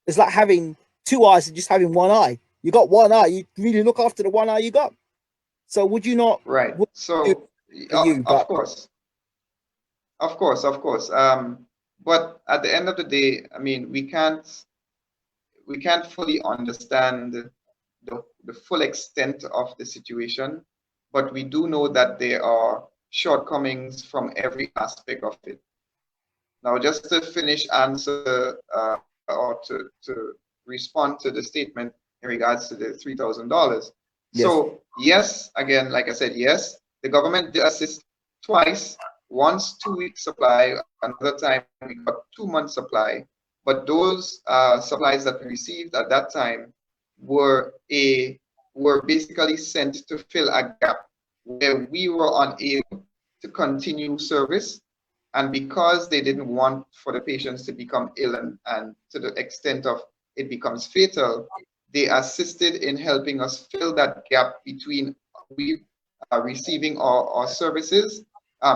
It's like having two eyes and just having one eye. You got one eye, you really look after the one eye you got. So would you not? Right. So of course. But at the end of the day, I mean, we can't fully understand the full extent of the situation, but we do know that there are shortcomings from every aspect of it. Now, just to finish answer or to respond to the statement in regards to the $3,000. So yes, again, like I said, yes, the government did assist twice. Once 2 weeks supply, another time we got 2 months supply. But those supplies that we received at that time were basically sent to fill a gap where we were unable to continue service. And because they didn't want for the patients to become ill and to the extent of it becomes fatal, they assisted in helping us fill that gap between we receiving our services,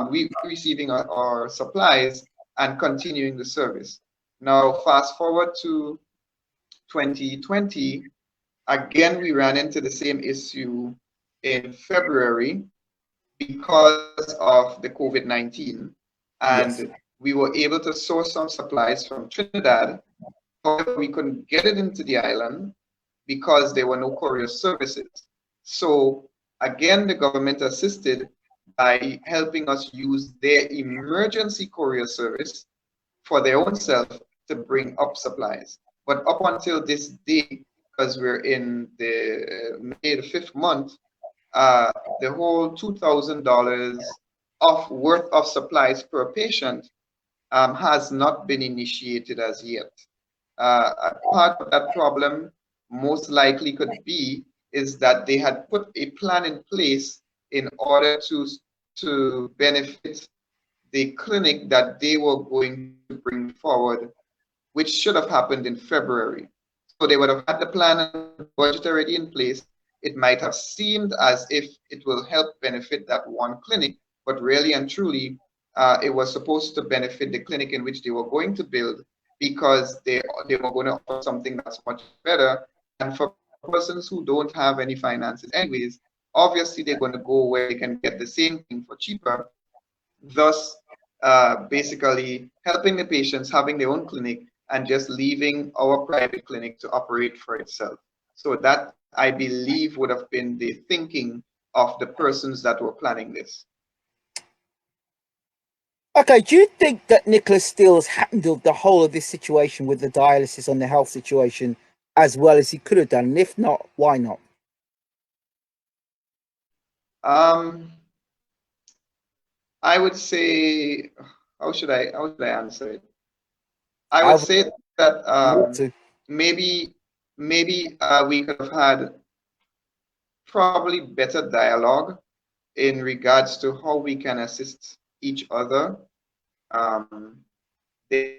we receiving our supplies and continuing the service. Now, fast forward to 2020, again, we ran into the same issue in February because of the COVID-19. And we were able to source some supplies from Trinidad. However, we couldn't get it into the island because there were no courier services. So again, the government assisted by helping us use their emergency courier service for their own self to bring up supplies. But up until this day, because we're in the May the 5th month, the whole $2,000 of worth of supplies per patient has not been initiated as yet. A part of that problem most likely could be is that they had put a plan in place in order to benefit the clinic that they were going to bring forward, which should have happened in February. So they would have had the plan and budget already in place. It might have seemed as if it will help benefit that one clinic, but really and truly, it was supposed to benefit the clinic in which they were going to build, because they were going to offer something that's much better. And for persons who don't have any finances anyways, obviously they're going to go where they can get the same thing for cheaper, thus basically helping the patients having their own clinic and just leaving our private clinic to operate for itself. So that, I believe, would have been the thinking of the persons that were planning this. Okay, do you think that Nicholas Steele has handled the whole of this situation with the dialysis and the health situation as well as he could have done? And if not, why not? I would say, how should I answer it? I would say that maybe we could have had probably better dialogue in regards to how we can assist each other. There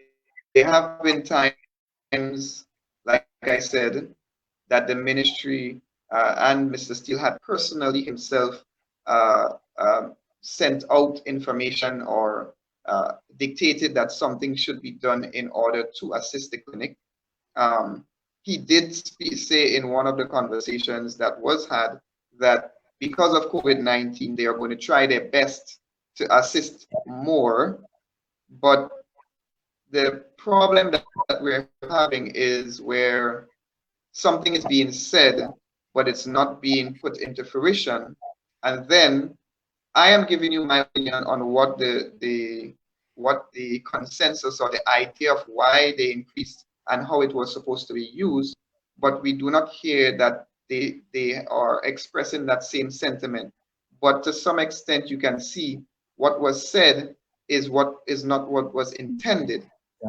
have been times, like I said, that the ministry and Mr. Steele had personally himself sent out information or dictated that something should be done in order to assist the clinic. He did say in one of the conversations that was had that because of COVID-19, they are going to try their best to assist more, but the problem that we're having is where something is being said, but it's not being put into fruition. And then I am giving you my opinion on what the consensus or the idea of why they increased and how it was supposed to be used, but we do not hear that they are expressing that same sentiment. But to some extent, you can see what was said is what is not what was intended.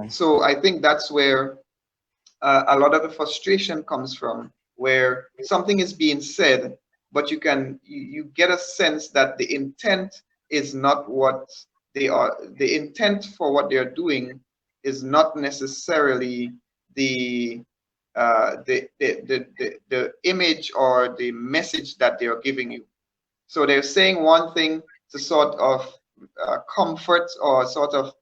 So I think that's where a lot of the frustration comes from, where something is being said, but you get a sense that the intent is not what they are. The intent for what they're doing is not necessarily the the image or the message that they are giving you. So they're saying one thing to sort of comfort or sort of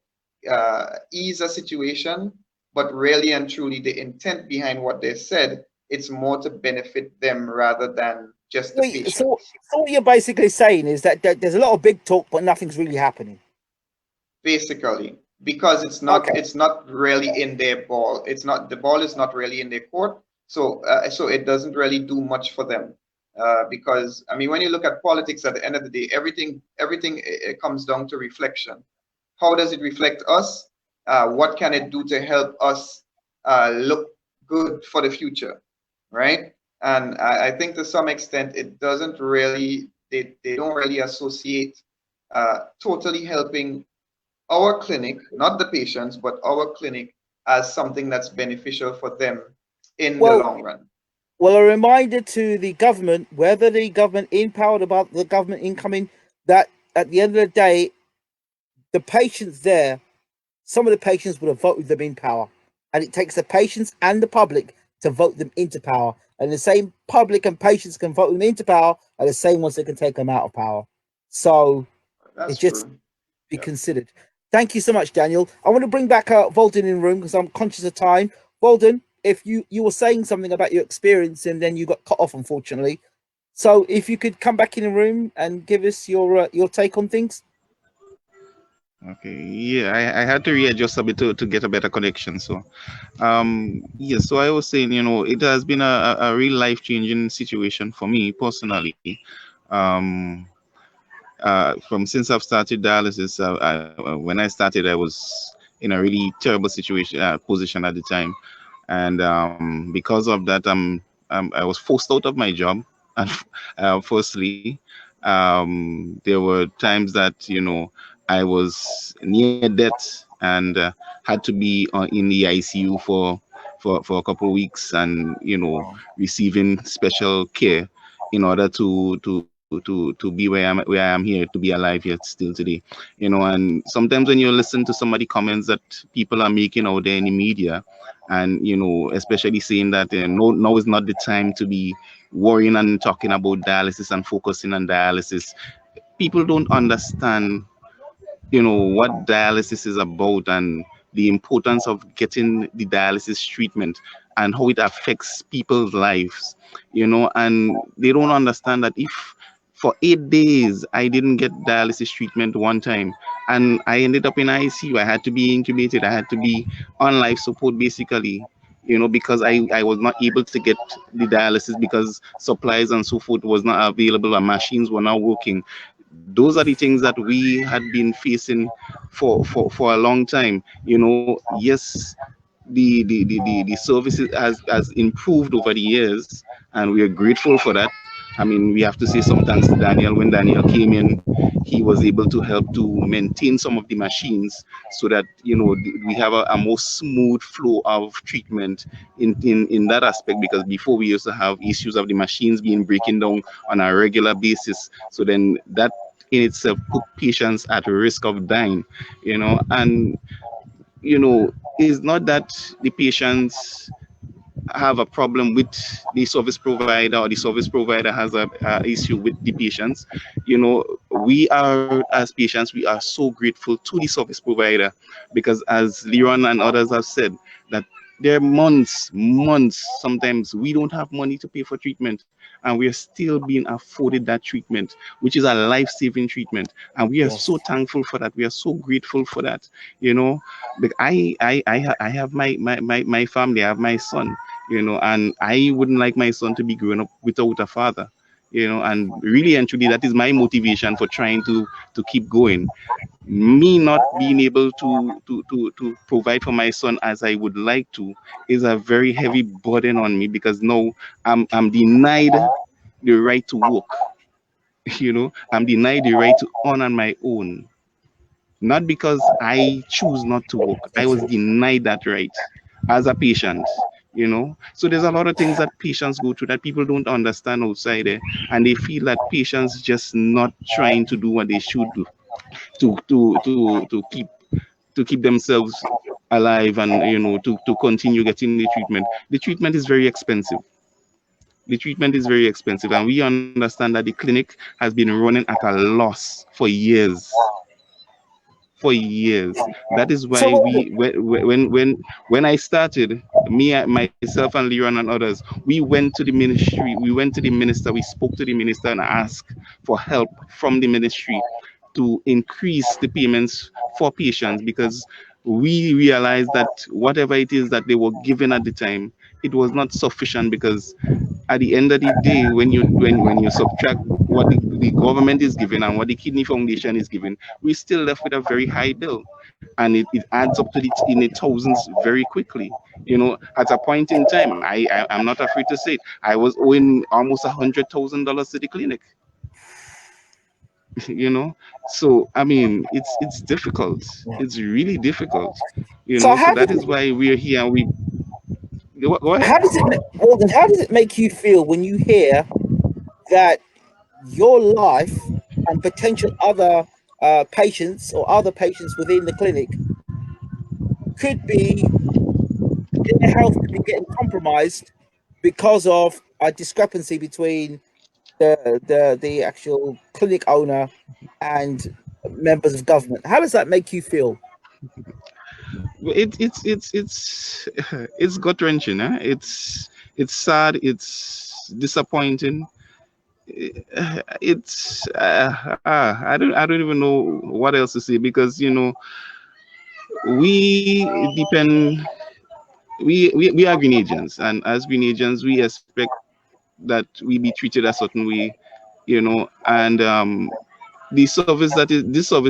ease a situation, but really and truly the intent behind what they said, it's more to benefit them rather than just the patient. So what you're basically saying is that there's a lot of big talk, but nothing's really happening. Basically, because it's not really in their ball. It's not, the ball is not really in their court. So so it doesn't really do much for them. Because I mean, when you look at politics, at the end of the day, everything it comes down to reflection. How does it reflect us? What can it do to help us look good for the future, right? And I think to some extent it doesn't really, they don't really associate totally helping our clinic, not the patients, but our clinic, as something that's beneficial for them in the long run. Well, a reminder to the government, whether the government in power or the government incoming, that at the end of the day, the patients there, some of the patients would have voted them in power. And it takes the patients and the public to vote them into power. And the same public and patients can vote them into power are the same ones that can take them out of power. So That's it's just true. be considered. Thank you so much, Daniel. I want to bring back Walden in the room because I'm conscious of time. Walden, if you were saying something about your experience and then you got cut off, unfortunately. So if you could come back in the room and give us your take on things. Okay, yeah, I had to readjust a bit to get a better connection. So, yeah, so I was saying, it has been a real life-changing situation for me personally. From since I've started dialysis, when I started, I was in a really terrible position at the time. And because of that, I was forced out of my job. And firstly, there were times that I was near death and had to be in the ICU for a couple of weeks, and receiving special care in order to be where I am here, to be alive here still today. And sometimes when you listen to some of the comments that people are making out there in the media, and especially saying that now is not the time to be worrying and talking about dialysis and focusing on dialysis, people don't understand what dialysis is about and the importance of getting the dialysis treatment and how it affects people's lives, and they don't understand that if for 8 days I didn't get dialysis treatment one time and I ended up in ICU, I had to be intubated, I had to be on life support basically, because I was not able to get the dialysis because supplies and so forth was not available and machines were not working. Those are the things that we had been facing for a long time. Yes, the services has improved over the years, and we are grateful for that. I mean, we have to say some thanks to Daniel. When Daniel came in, he was able to help to maintain some of the machines so that we have a more smooth flow of treatment in that aspect, because before we used to have issues of the machines being breaking down on a regular basis. So then that in itself put patients at risk of dying, and it's not that the patients have a problem with the service provider or the service provider has a issue with the patients. We are, as patients, we are so grateful to the service provider, because as Leron and others have said, that There are months, sometimes we don't have money to pay for treatment, and we are still being afforded that treatment, which is a life-saving treatment. And we are so Yes. thankful for that. We are so grateful for that. You know, like I have my family, I have my son, you know, and I wouldn't like my son to be growing up without a father, you know, and really and truly that is my motivation for trying to keep going. Me not being able to provide for my son as I would like to is a very heavy burden on me, because now I'm denied the right to work. You know, I'm denied the right to earn on my own, not because I choose not to work. I was denied that right as a patient. You know, so there's a lot of things that patients go through that people don't understand outside there, and they feel that patients just not trying to do what they should do to keep themselves alive, and you know, to continue getting the treatment. The treatment is very expensive. The treatment is very expensive, and we understand that the clinic has been running at a loss for years. For years. That is So why when I started, myself and Leon and others, we went to the ministry, we went to the minister, we spoke to the minister and asked for help from the ministry to increase the payments for patients, because we realized that whatever it is that they were given at the time, it was not sufficient, because at the end of the day, when you subtract what the government is giving and what the kidney foundation is giving, we're still left with a very high bill, and it adds up to in the thousands very quickly. You know, at a point in time, I'm not afraid to say it, I was owing almost $100,000 to the clinic. You know, so I mean, it's difficult. It's really difficult. You so know, so how that does is why we're here. And we go ahead. how does it Walden, how does it make you feel when you hear that your life and potential other patients or other patients within the clinic could be their health could be getting compromised because of a discrepancy between the actual clinic owner and members of government? How does that make you feel? It's it's gut wrenching. Eh? It's sad. It's disappointing. It's I don't even know what else to say, because you know, we depend we are Grenadians, and as Grenadians we expect that we be treated a certain way, you know, and this service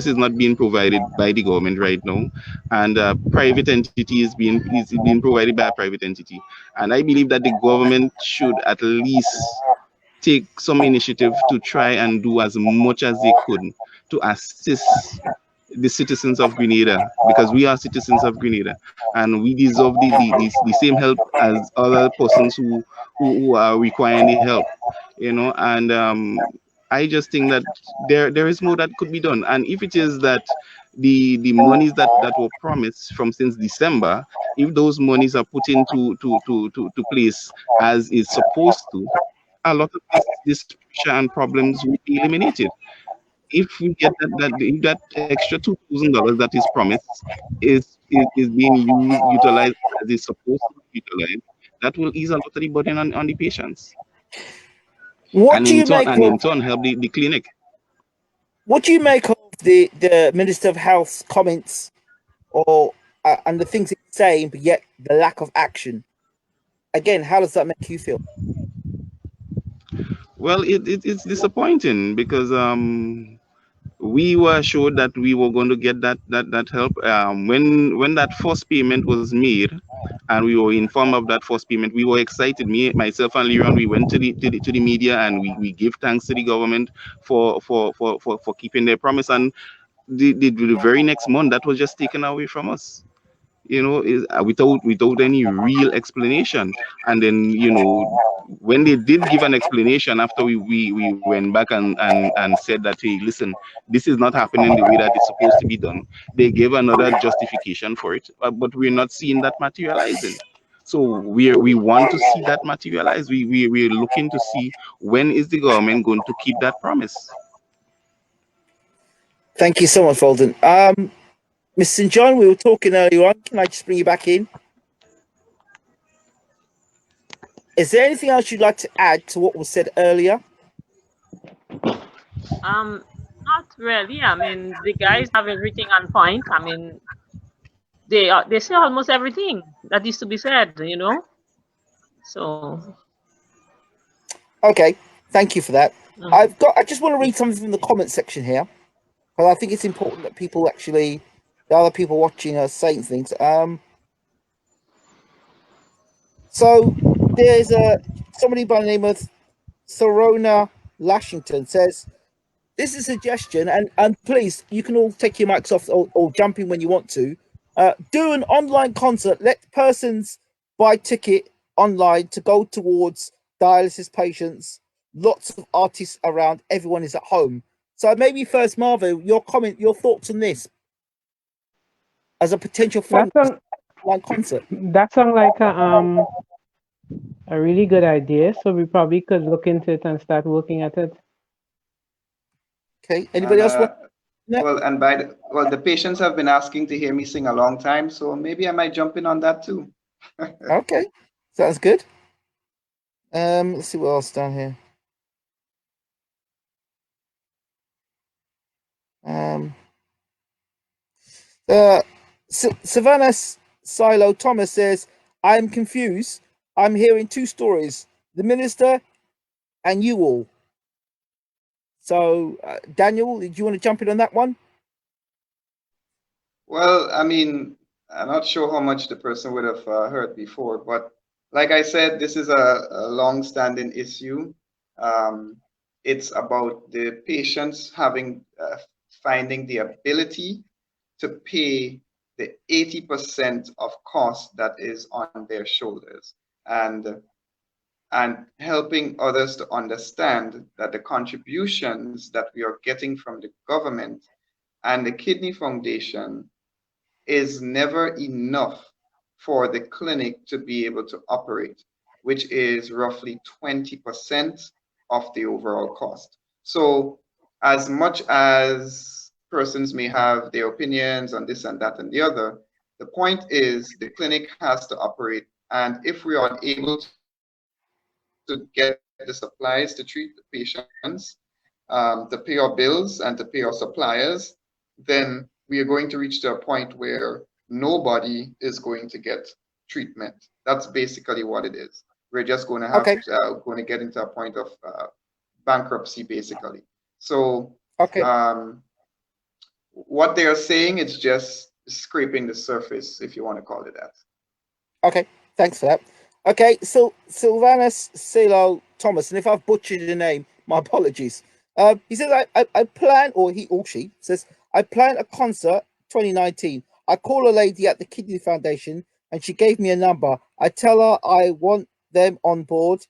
is not being provided by the government right now, and private entity is being provided by a private entity, and I believe that the government should at least take some initiative to try and do as much as they could to assist the citizens of Grenada, because we are citizens of Grenada, and we deserve the same help as other persons who are requiring the help, you know. And I just think that there is more that could be done. And if it is that the monies that were promised from since December, if those monies are put into to place as is supposed to, a lot of this pressure and problems will be eliminated. If we get if that extra $2,000 that is promised is being utilized as it's supposed to be utilized, that will ease a lot of the burden on the patients, What do you make and of in turn help the clinic. what do you make of the Minister of Health's comments or and the things he's saying, but yet the lack of action? Again, how does that make you feel? Well, it's disappointing, because we were assured that we were going to get that help. When that first payment was made, and we were informed of that first payment, we were excited. Me, myself, and Leon, we went to the media, and we give thanks to the government for keeping their promise. And the very next month, that was just taken away from us. You know, without any real explanation. And then, you know, when they did give an explanation after we went back and said that, hey, listen, this is not happening the way that it's supposed to be done, they gave another justification for it, but we're not seeing that materializing. So we want to see that materialize. We're looking to see when is the government going to keep that promise. Thank you so much, Walden. Miss St. John, we were talking earlier on. Can I just bring you back in? Is there anything else you'd like to add to what was said earlier? Not really. I mean, the guys have everything on point. I mean, they say almost everything that is to be said, you know. So Okay, thank you for that. I just want to read something from the comment section here, because I think it's important that people actually, the other people watching are saying things. So there's somebody by the name of Therona Lashington says, this is a suggestion, and please, you can all take your mics off or jump in when you want to. Do an online concert. Let persons buy ticket online to go towards dialysis patients. Lots of artists around. Everyone is at home. So maybe first, Marvo, your thoughts on this as a potential online concert. That sounds like a really good idea. So we probably could look into it and start working at it. Okay. Anybody else want? Yeah. Well, and the patients have been asking to hear me sing a long time, so maybe I might jump in on that too. Okay, sounds good. Let's see what else down here. Savannah Silo Thomas says, I'm confused. I'm hearing two stories, the minister and you all. So, Daniel, do you want to jump in on that one? Well, I mean, I'm not sure how much the person would have heard before, but like I said, this is a long-standing issue. It's about the patients finding the ability to pay the 80% of cost that is on their shoulders, and helping others to understand that the contributions that we are getting from the government and the Kidney Foundation is never enough for the clinic to be able to operate, which is roughly 20% of the overall cost. So as much as persons may have their opinions on this and that and the other, the point is the clinic has to operate. And if we are able to get the supplies to treat the patients, to pay our bills and to pay our suppliers, then we are going to reach to a point where nobody is going to get treatment. That's basically what it is. We're just going to have going to get into a point of bankruptcy, basically. So what they are saying is just scraping the surface, if you want to call it that. Okay, thanks for that. Okay, so Sylvanus Silo Thomas, and if I've butchered the name, my apologies. He says, I plan, or he or she says, I plan a concert 2019. I call a lady at the Kidney Foundation and she gave me a number. I tell her I want them on board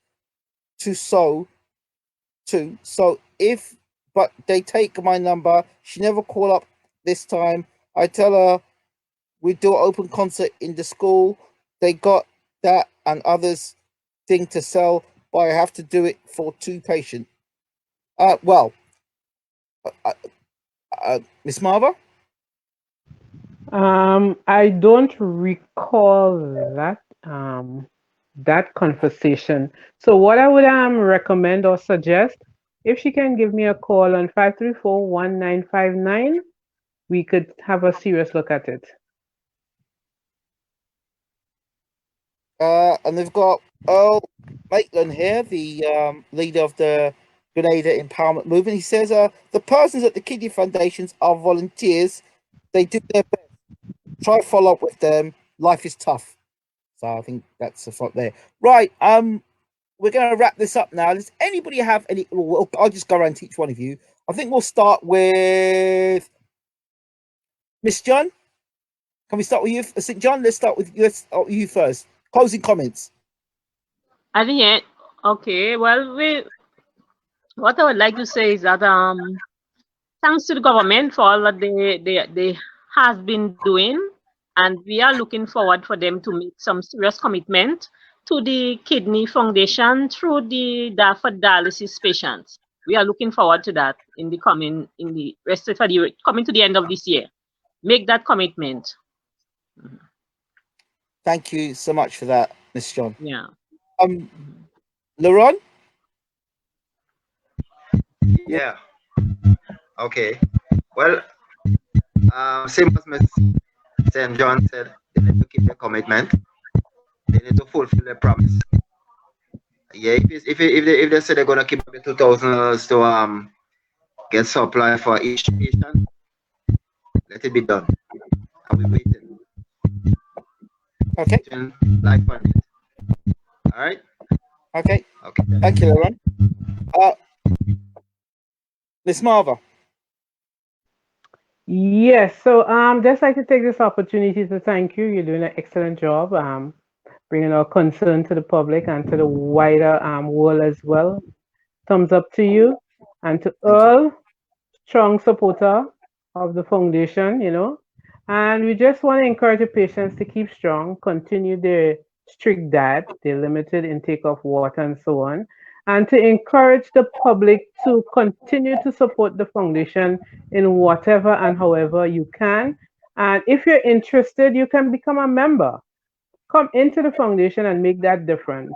but they take my number. She never call up this time. I tell her we do an open concert in the school. They got that and others thing to sell, but I have to do it for 2 patients. Miss Marva? I don't recall that conversation. So what I would recommend or suggest, if she can give me a call on 534-1959, we could have a serious look at it. And they've got Earl Maitland here, the leader of the Grenada Empowerment Movement. He says, the persons at the Kidney Foundations are volunteers. They do their best. Try to follow up with them. Life is tough. So I think that's the front there. Right. We're going to wrap this up now. Does anybody have any? Well, I'll just go around to each one of you. I think we'll start with Miss John. Can we start with you, St. John? Let's start with you first. Closing comments. At the end, okay. Well, what I would like to say is that thanks to the government for all that they have been doing, and we are looking forward for them to make some serious commitment to the Kidney Foundation through for dialysis patients. We are looking forward to that coming to the end of this year. Make that commitment. Thank you so much for that, Miss John. Yeah. Laurent? Yeah. Okay. Well, same as Ms. St. John said, they need to keep their commitment. They need to fulfill their promise. Yeah, if they say they're gonna keep the $2,000 to get supply for each patient, let it be done. Are we waiting? Okay. Like on it. All right. Okay. Okay. Thank you, Laurent. Miss Marva. Yes, so just like to take this opportunity to thank you. You're doing an excellent job, bringing our concern to the public and to the wider world as well. Thumbs up to you and to all strong supporter of the foundation, And we just want to encourage the patients to keep strong, continue their strict diet, their limited intake of water and so on, and to encourage the public to continue to support the foundation in whatever and however you can. And if you're interested, you can become a member. Come into the foundation and make that difference.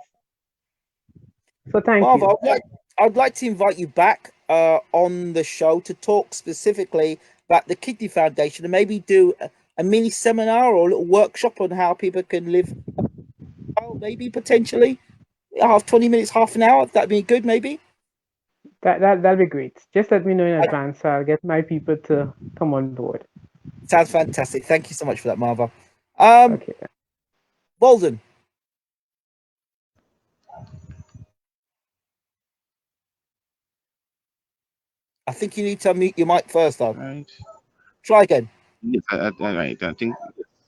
So thank Marva, you. I'd like to invite you back on the show to talk specifically about the Kidney Foundation and maybe do a mini seminar or a little workshop on how people can live. Maybe potentially 20 minutes, half an hour. That'd be good, maybe. That'll be great. Just let me know in advance, so I'll get my people to come on board. Sounds fantastic. Thank you so much for that, Marva. Okay. Walden. I think you need to unmute your mic first, though. Right. Try again. Yes, right. I think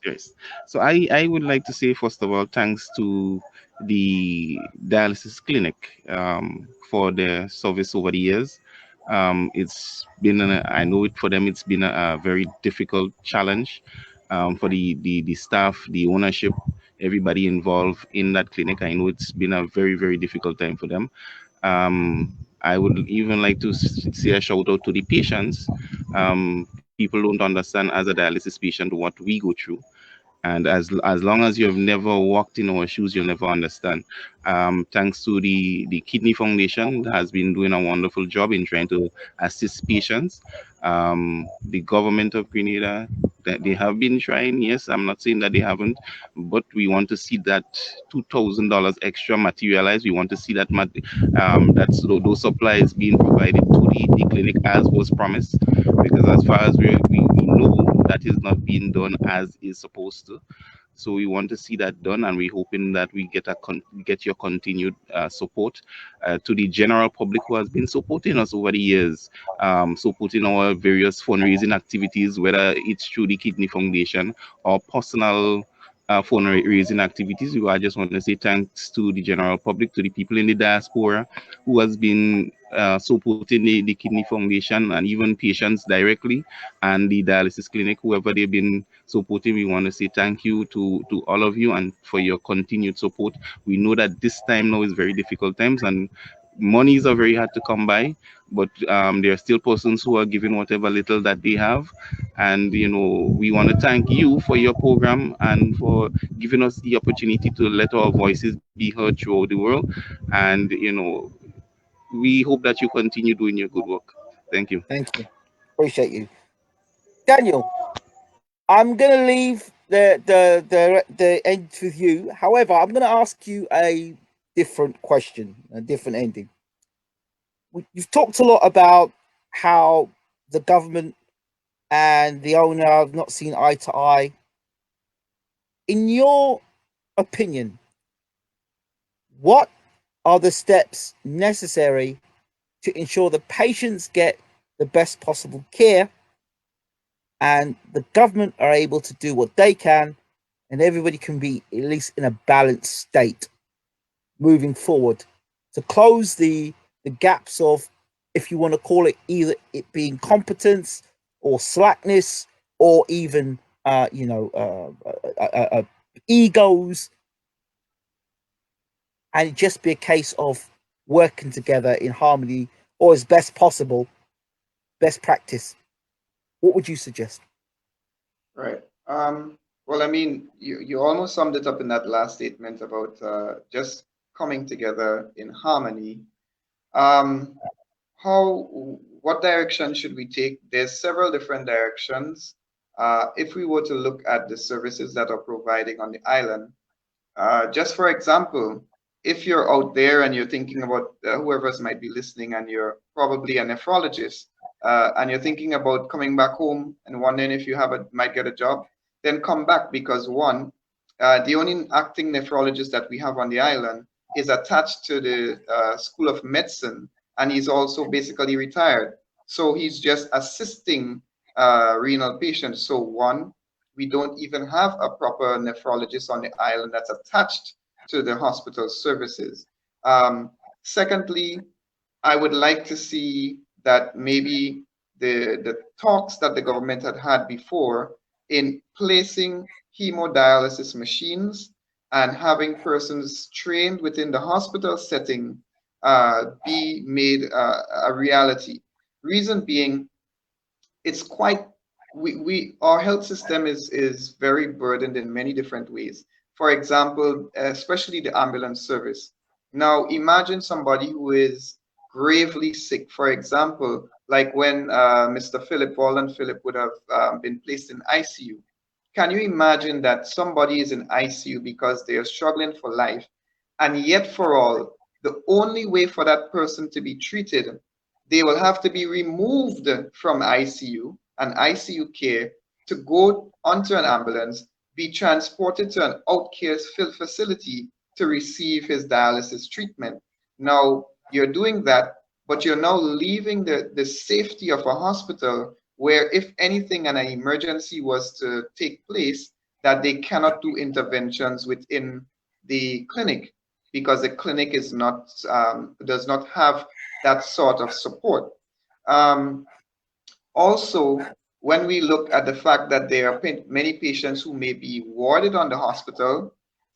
yes. So I would like to say first of all, thanks to the dialysis clinic for their service over the years. It's been I know it for them. It's been a very difficult challenge for the staff, the ownership, everybody involved in that clinic. I know it's been a very difficult time for them. I would even like to say a shout out to the patients. People don't understand as a dialysis patient what we go through, and as long as you have never walked in our shoes, you'll never understand. Thanks to the Kidney Foundation that has been doing a wonderful job in trying to assist patients. The government of Grenada, that they have been trying. Yes, I'm not saying that they haven't, but we want to see that $2,000 extra materialize. We want to see that those supplies being provided to the clinic as was promised, because as far as we know, that is not being done as is supposed to. So we want to see that done, and we're hoping that we get your continued support to the general public who has been supporting us over the years, supporting our various fundraising activities, whether it's through the Kidney Foundation or personal fundraising activities. I just want to say thanks to the general public, to the people in the diaspora who has been supporting the Kidney Foundation and even patients directly, and the dialysis clinic, whoever they've been supporting. We want to say thank you to all of you and for your continued support. We know that this time now is very difficult times and monies are very hard to come by, but there are still persons who are giving whatever little that they have. And we want to thank you for your program and for giving us the opportunity to let our voices be heard throughout the world. And we hope that you continue doing your good work. Thank you. Thank you. Appreciate you. Daniel, I'm going to leave the end with you. However, I'm going to ask you a different question, a different ending. You've talked a lot about how the government and the owner have not seen eye to eye. In your opinion, what are the steps necessary to ensure the patients get the best possible care and the government are able to do what they can and everybody can be at least in a balanced state moving forward to close the gaps of, if you want to call it, either it being competence or slackness or even egos, and it just be a case of working together in harmony or as best possible, best practice. What would you suggest? Right. Well, I mean, you almost summed it up in that last statement about just coming together in harmony. What direction should we take? There's several different directions. If we were to look at the services that are providing on the island, just for example, if you're out there and you're thinking about whoever's might be listening, and you're probably a nephrologist, and you're thinking about coming back home and wondering if you might get a job, then come back, because one, the only acting nephrologist that we have on the island is attached to the School of Medicine, and he's also basically retired. So he's just assisting renal patients. So one, we don't even have a proper nephrologist on the island that's attached to the hospital services. Secondly, I would like to see that maybe the talks that the government had before in placing hemodialysis machines and having persons trained within the hospital setting be made a reality. Reason being, it's quite, our health system is very burdened in many different ways. For example, especially the ambulance service. Now, imagine somebody who is gravely sick. For example, like when Mr. Walden Philip would have been placed in ICU. Can you imagine that somebody is in ICU because they are struggling for life, and yet for all, the only way for that person to be treated, they will have to be removed from ICU and ICU care to go onto an ambulance, be transported to an outcare facility to receive his dialysis treatment. Now, you're doing that, but you're now leaving the safety of a hospital where, if anything and an emergency was to take place, that they cannot do interventions within the clinic, because the clinic is not does not have that sort of support. Also, when we look at the fact that there are many patients who may be warded on the hospital,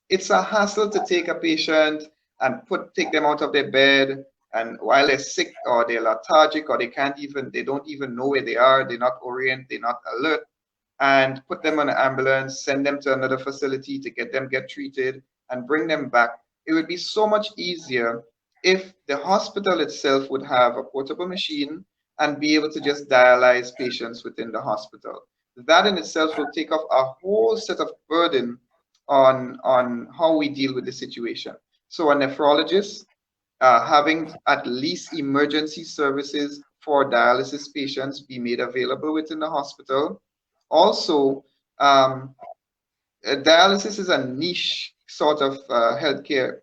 it's a hassle to take a patient and take them out of their bed, and while they're sick or they're lethargic or they don't even know where they are, they're not oriented, they're not alert, and put them on an ambulance, send them to another facility to get treated and bring them back. It would be so much easier if the hospital itself would have a portable machine and be able to just dialyze patients within the hospital. That in itself will take off a whole set of burden on how we deal with the situation. So a nephrologist having at least emergency services for dialysis patients be made available within the hospital. Also, dialysis is a niche sort of healthcare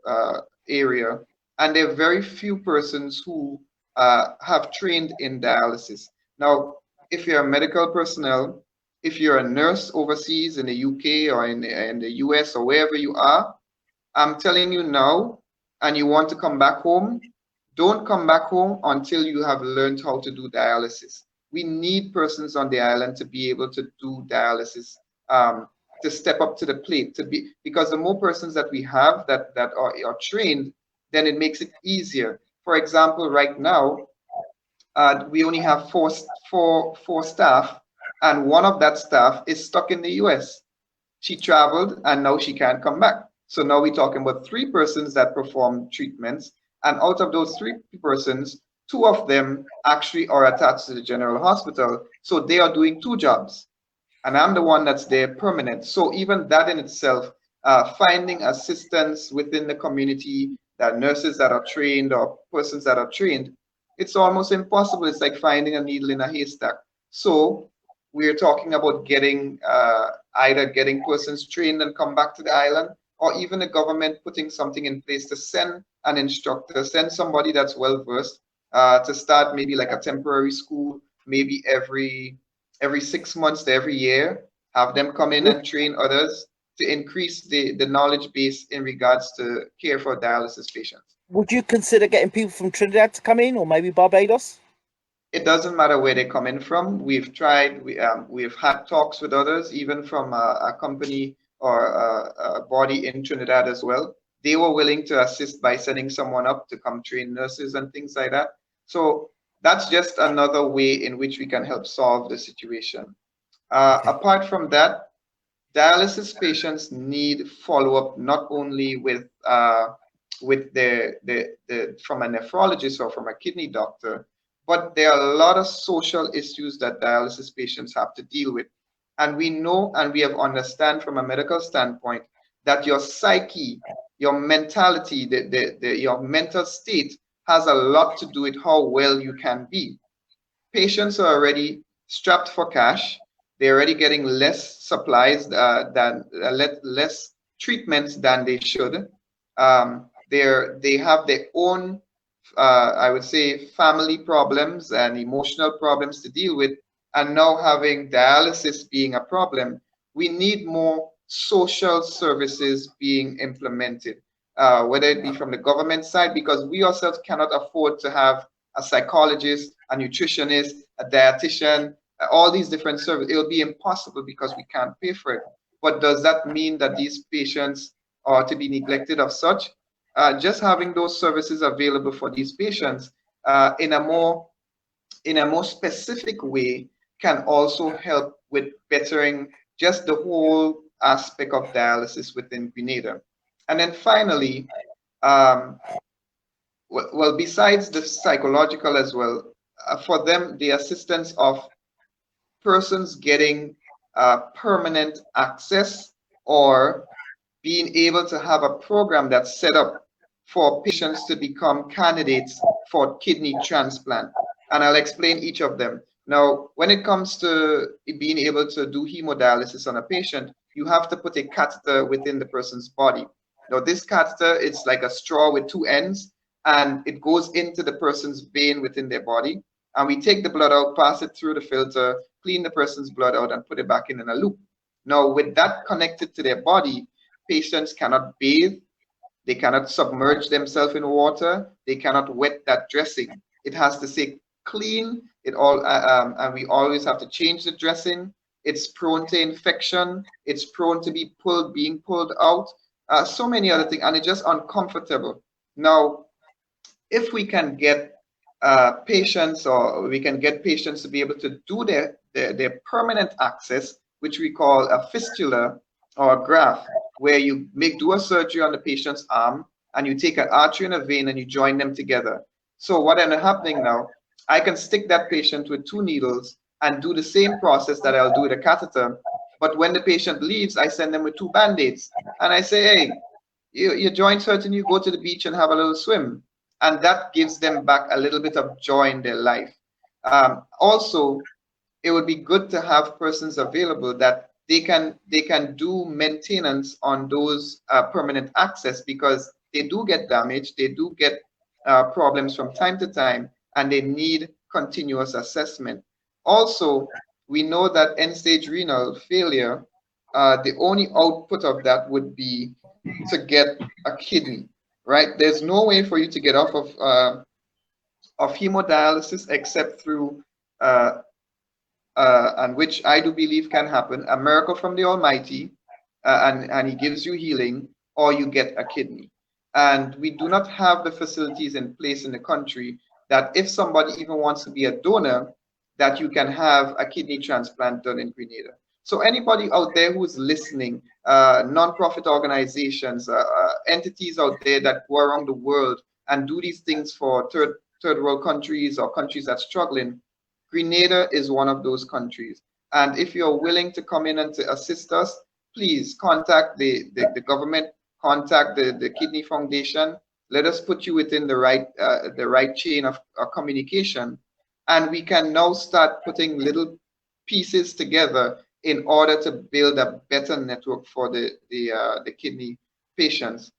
area, and there are very few persons who have trained in dialysis. Now, if you're a medical personnel, if you're a nurse overseas in the UK or in the US or wherever you are, I'm telling you now, and you want to come back home, don't come back home until you have learned how to do dialysis. We need persons on the island to be able to do dialysis, to step up to the plate, because the more persons that we have that are trained, then it makes it easier. For example, right now, we only have four staff, and one of that staff is stuck in the US. She traveled and now she can't come back. So now we're talking about 3 persons that perform treatments, and out of those 3 persons, 2 of them actually are attached to the general hospital. So they are doing 2 jobs, and I'm the one that's there permanent. So even that in itself, finding assistance within the community, that nurses that are trained or persons that are trained, it's almost impossible. It's like finding a needle in a haystack. So we're talking about getting either getting persons trained and come back to the island, or even the government putting something in place to send an instructor, send somebody that's well versed to start maybe like a temporary school, maybe every 6 months to every year, have them come in and train others to increase the knowledge base in regards to care for dialysis patients. Would you consider getting people from Trinidad to come in, or maybe Barbados? It doesn't matter where they come in from. We've tried, we've had talks with others, even from a company or a body in Trinidad as well. They were willing to assist by sending someone up to come train nurses and things like that. So that's just another way in which we can help solve the situation. Apart from that, dialysis patients need follow-up not only with with from a nephrologist or from a kidney doctor, but there are a lot of social issues that dialysis patients have to deal with. And we know and we have understand from a medical standpoint that your psyche, your mentality, your mental state has a lot to do with how well you can be. Patients are already strapped for cash. They're already getting less supplies less treatments than they should. They have their own, I would say, family problems and emotional problems to deal with. And now having dialysis being a problem, we need more social services being implemented, whether it be from the government side, because we ourselves cannot afford to have a psychologist, a nutritionist, a dietitian, all these different services. It will be impossible because we can't pay for it. But does that mean that these patients are to be neglected of such? Just having those services available for these patients in a more specific way can also help with bettering just the whole aspect of dialysis within Grenada. And then finally, well, besides the psychological as well, for them, the assistance of persons getting permanent access or being able to have a program that's set up for patients to become candidates for kidney transplant. And I'll explain each of them. Now, when it comes to being able to do hemodialysis on a patient, you have to put a catheter within the person's body. Now, this catheter is like a straw with two ends, and it goes into the person's vein within their body. And we take the blood out, pass it through the filter, clean the person's blood out, and put it back in a loop. Now, with that connected to their body, patients cannot bathe, they cannot submerge themselves in water, they cannot wet that dressing. It has to stay clean. And we always have to change the dressing. It's prone to infection. It's prone to being pulled out. So many other things, and it's just uncomfortable. Now, if we can get patients, or we can get patients to be able to do their permanent access, which we call a fistula or a graft, where you do a surgery on the patient's arm and you take an artery and a vein and you join them together. So what ended up happening now, I can stick that patient with 2 needles and do the same process that I'll do with a catheter. But when the patient leaves, I send them with 2 band-aids. And I say, hey, your joint's hurting, you go to the beach and have a little swim. And that gives them back a little bit of joy in their life. Also, it would be good to have persons available that they can do maintenance on those permanent access, because they do get damaged, they do get problems from time to time, and they need continuous assessment. Also, we know that end-stage renal failure, the only output of that would be to get a kidney, right? There's no way for you to get off of hemodialysis except through, and which I do believe can happen, a miracle from the Almighty, and He gives you healing, or you get a kidney. And we do not have the facilities in place in the country that if somebody even wants to be a donor, that you can have a kidney transplant done in Grenada. So anybody out there who's listening, non-profit organizations, entities out there that go around the world and do these things for third world countries or countries that's struggling, Grenada is one of those countries. And if you're willing to come in and to assist us, please contact the government, contact the Kidney Foundation. Let us put you within the right chain of communication, and we can now start putting little pieces together in order to build a better network for the kidney patients.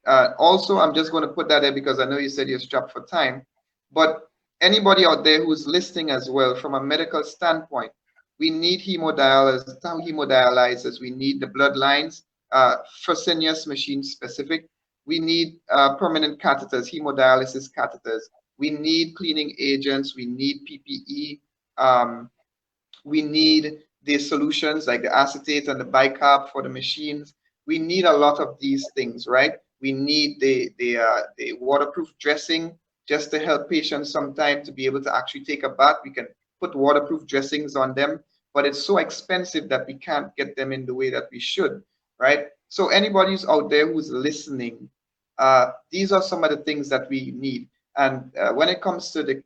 Also, I'm just going to put that there because I know you said you're strapped for time, but anybody out there who's listening as well, from a medical standpoint, we need hemodialyzers, we need the bloodlines, Fresenius machine specific. We need permanent catheters, hemodialysis catheters. We need cleaning agents. We need PPE. We need the solutions like the acetate and the bicarb for the machines. We need a lot of these things, right? We need the waterproof dressing just to help patients sometimes to be able to actually take a bath. We can put waterproof dressings on them, but it's so expensive that we can't get them in the way that we should, right? So anybody who's out there who's listening, These are some of the things that we need. And when it comes to the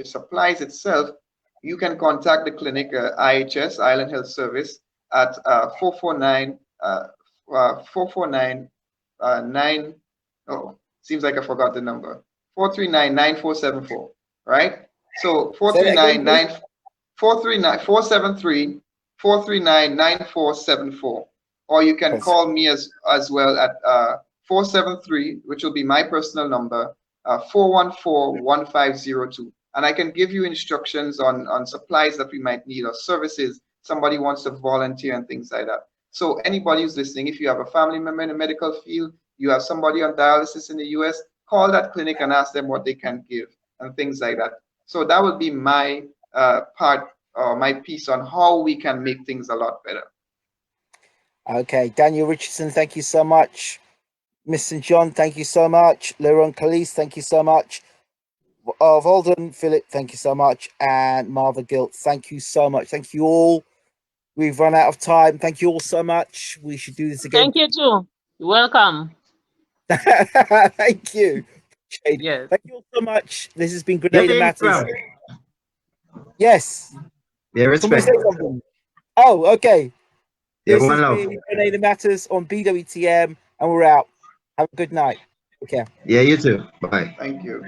supplies itself, you can contact the clinic, IHS, Island Health Service, at 449 oh, seems like I forgot the number. 439-9474, right? So 439-9474, or you can call me as well at 473, which will be my personal number, 414-1502. And I can give you instructions on supplies that we might need or services somebody wants to volunteer and things like that. So anybody who's listening, if you have a family member in the medical field, you have somebody on dialysis in the US, call that clinic and ask them what they can give and things like that. So that would be my part or my piece on how we can make things a lot better. Okay, Daniel Richardson, thank you so much. Miss St. John, thank you so much. Leron Calise, thank you so much. Walden, Philip, thank you so much. And Martha Gilt, thank you so much. Thank you all. We've run out of time. Thank you all so much. We should do this again. Thank you too. You're welcome. Thank you. Yes. Thank you all so much. This has been Grenada Matters. Yes. Yeah, Somebody respect. say something. Oh, okay. Yeah, This one has love. been Grenada Matters on BWTM, and we're out. Have a good night. Okay. Yeah, you too. Bye. Thank you.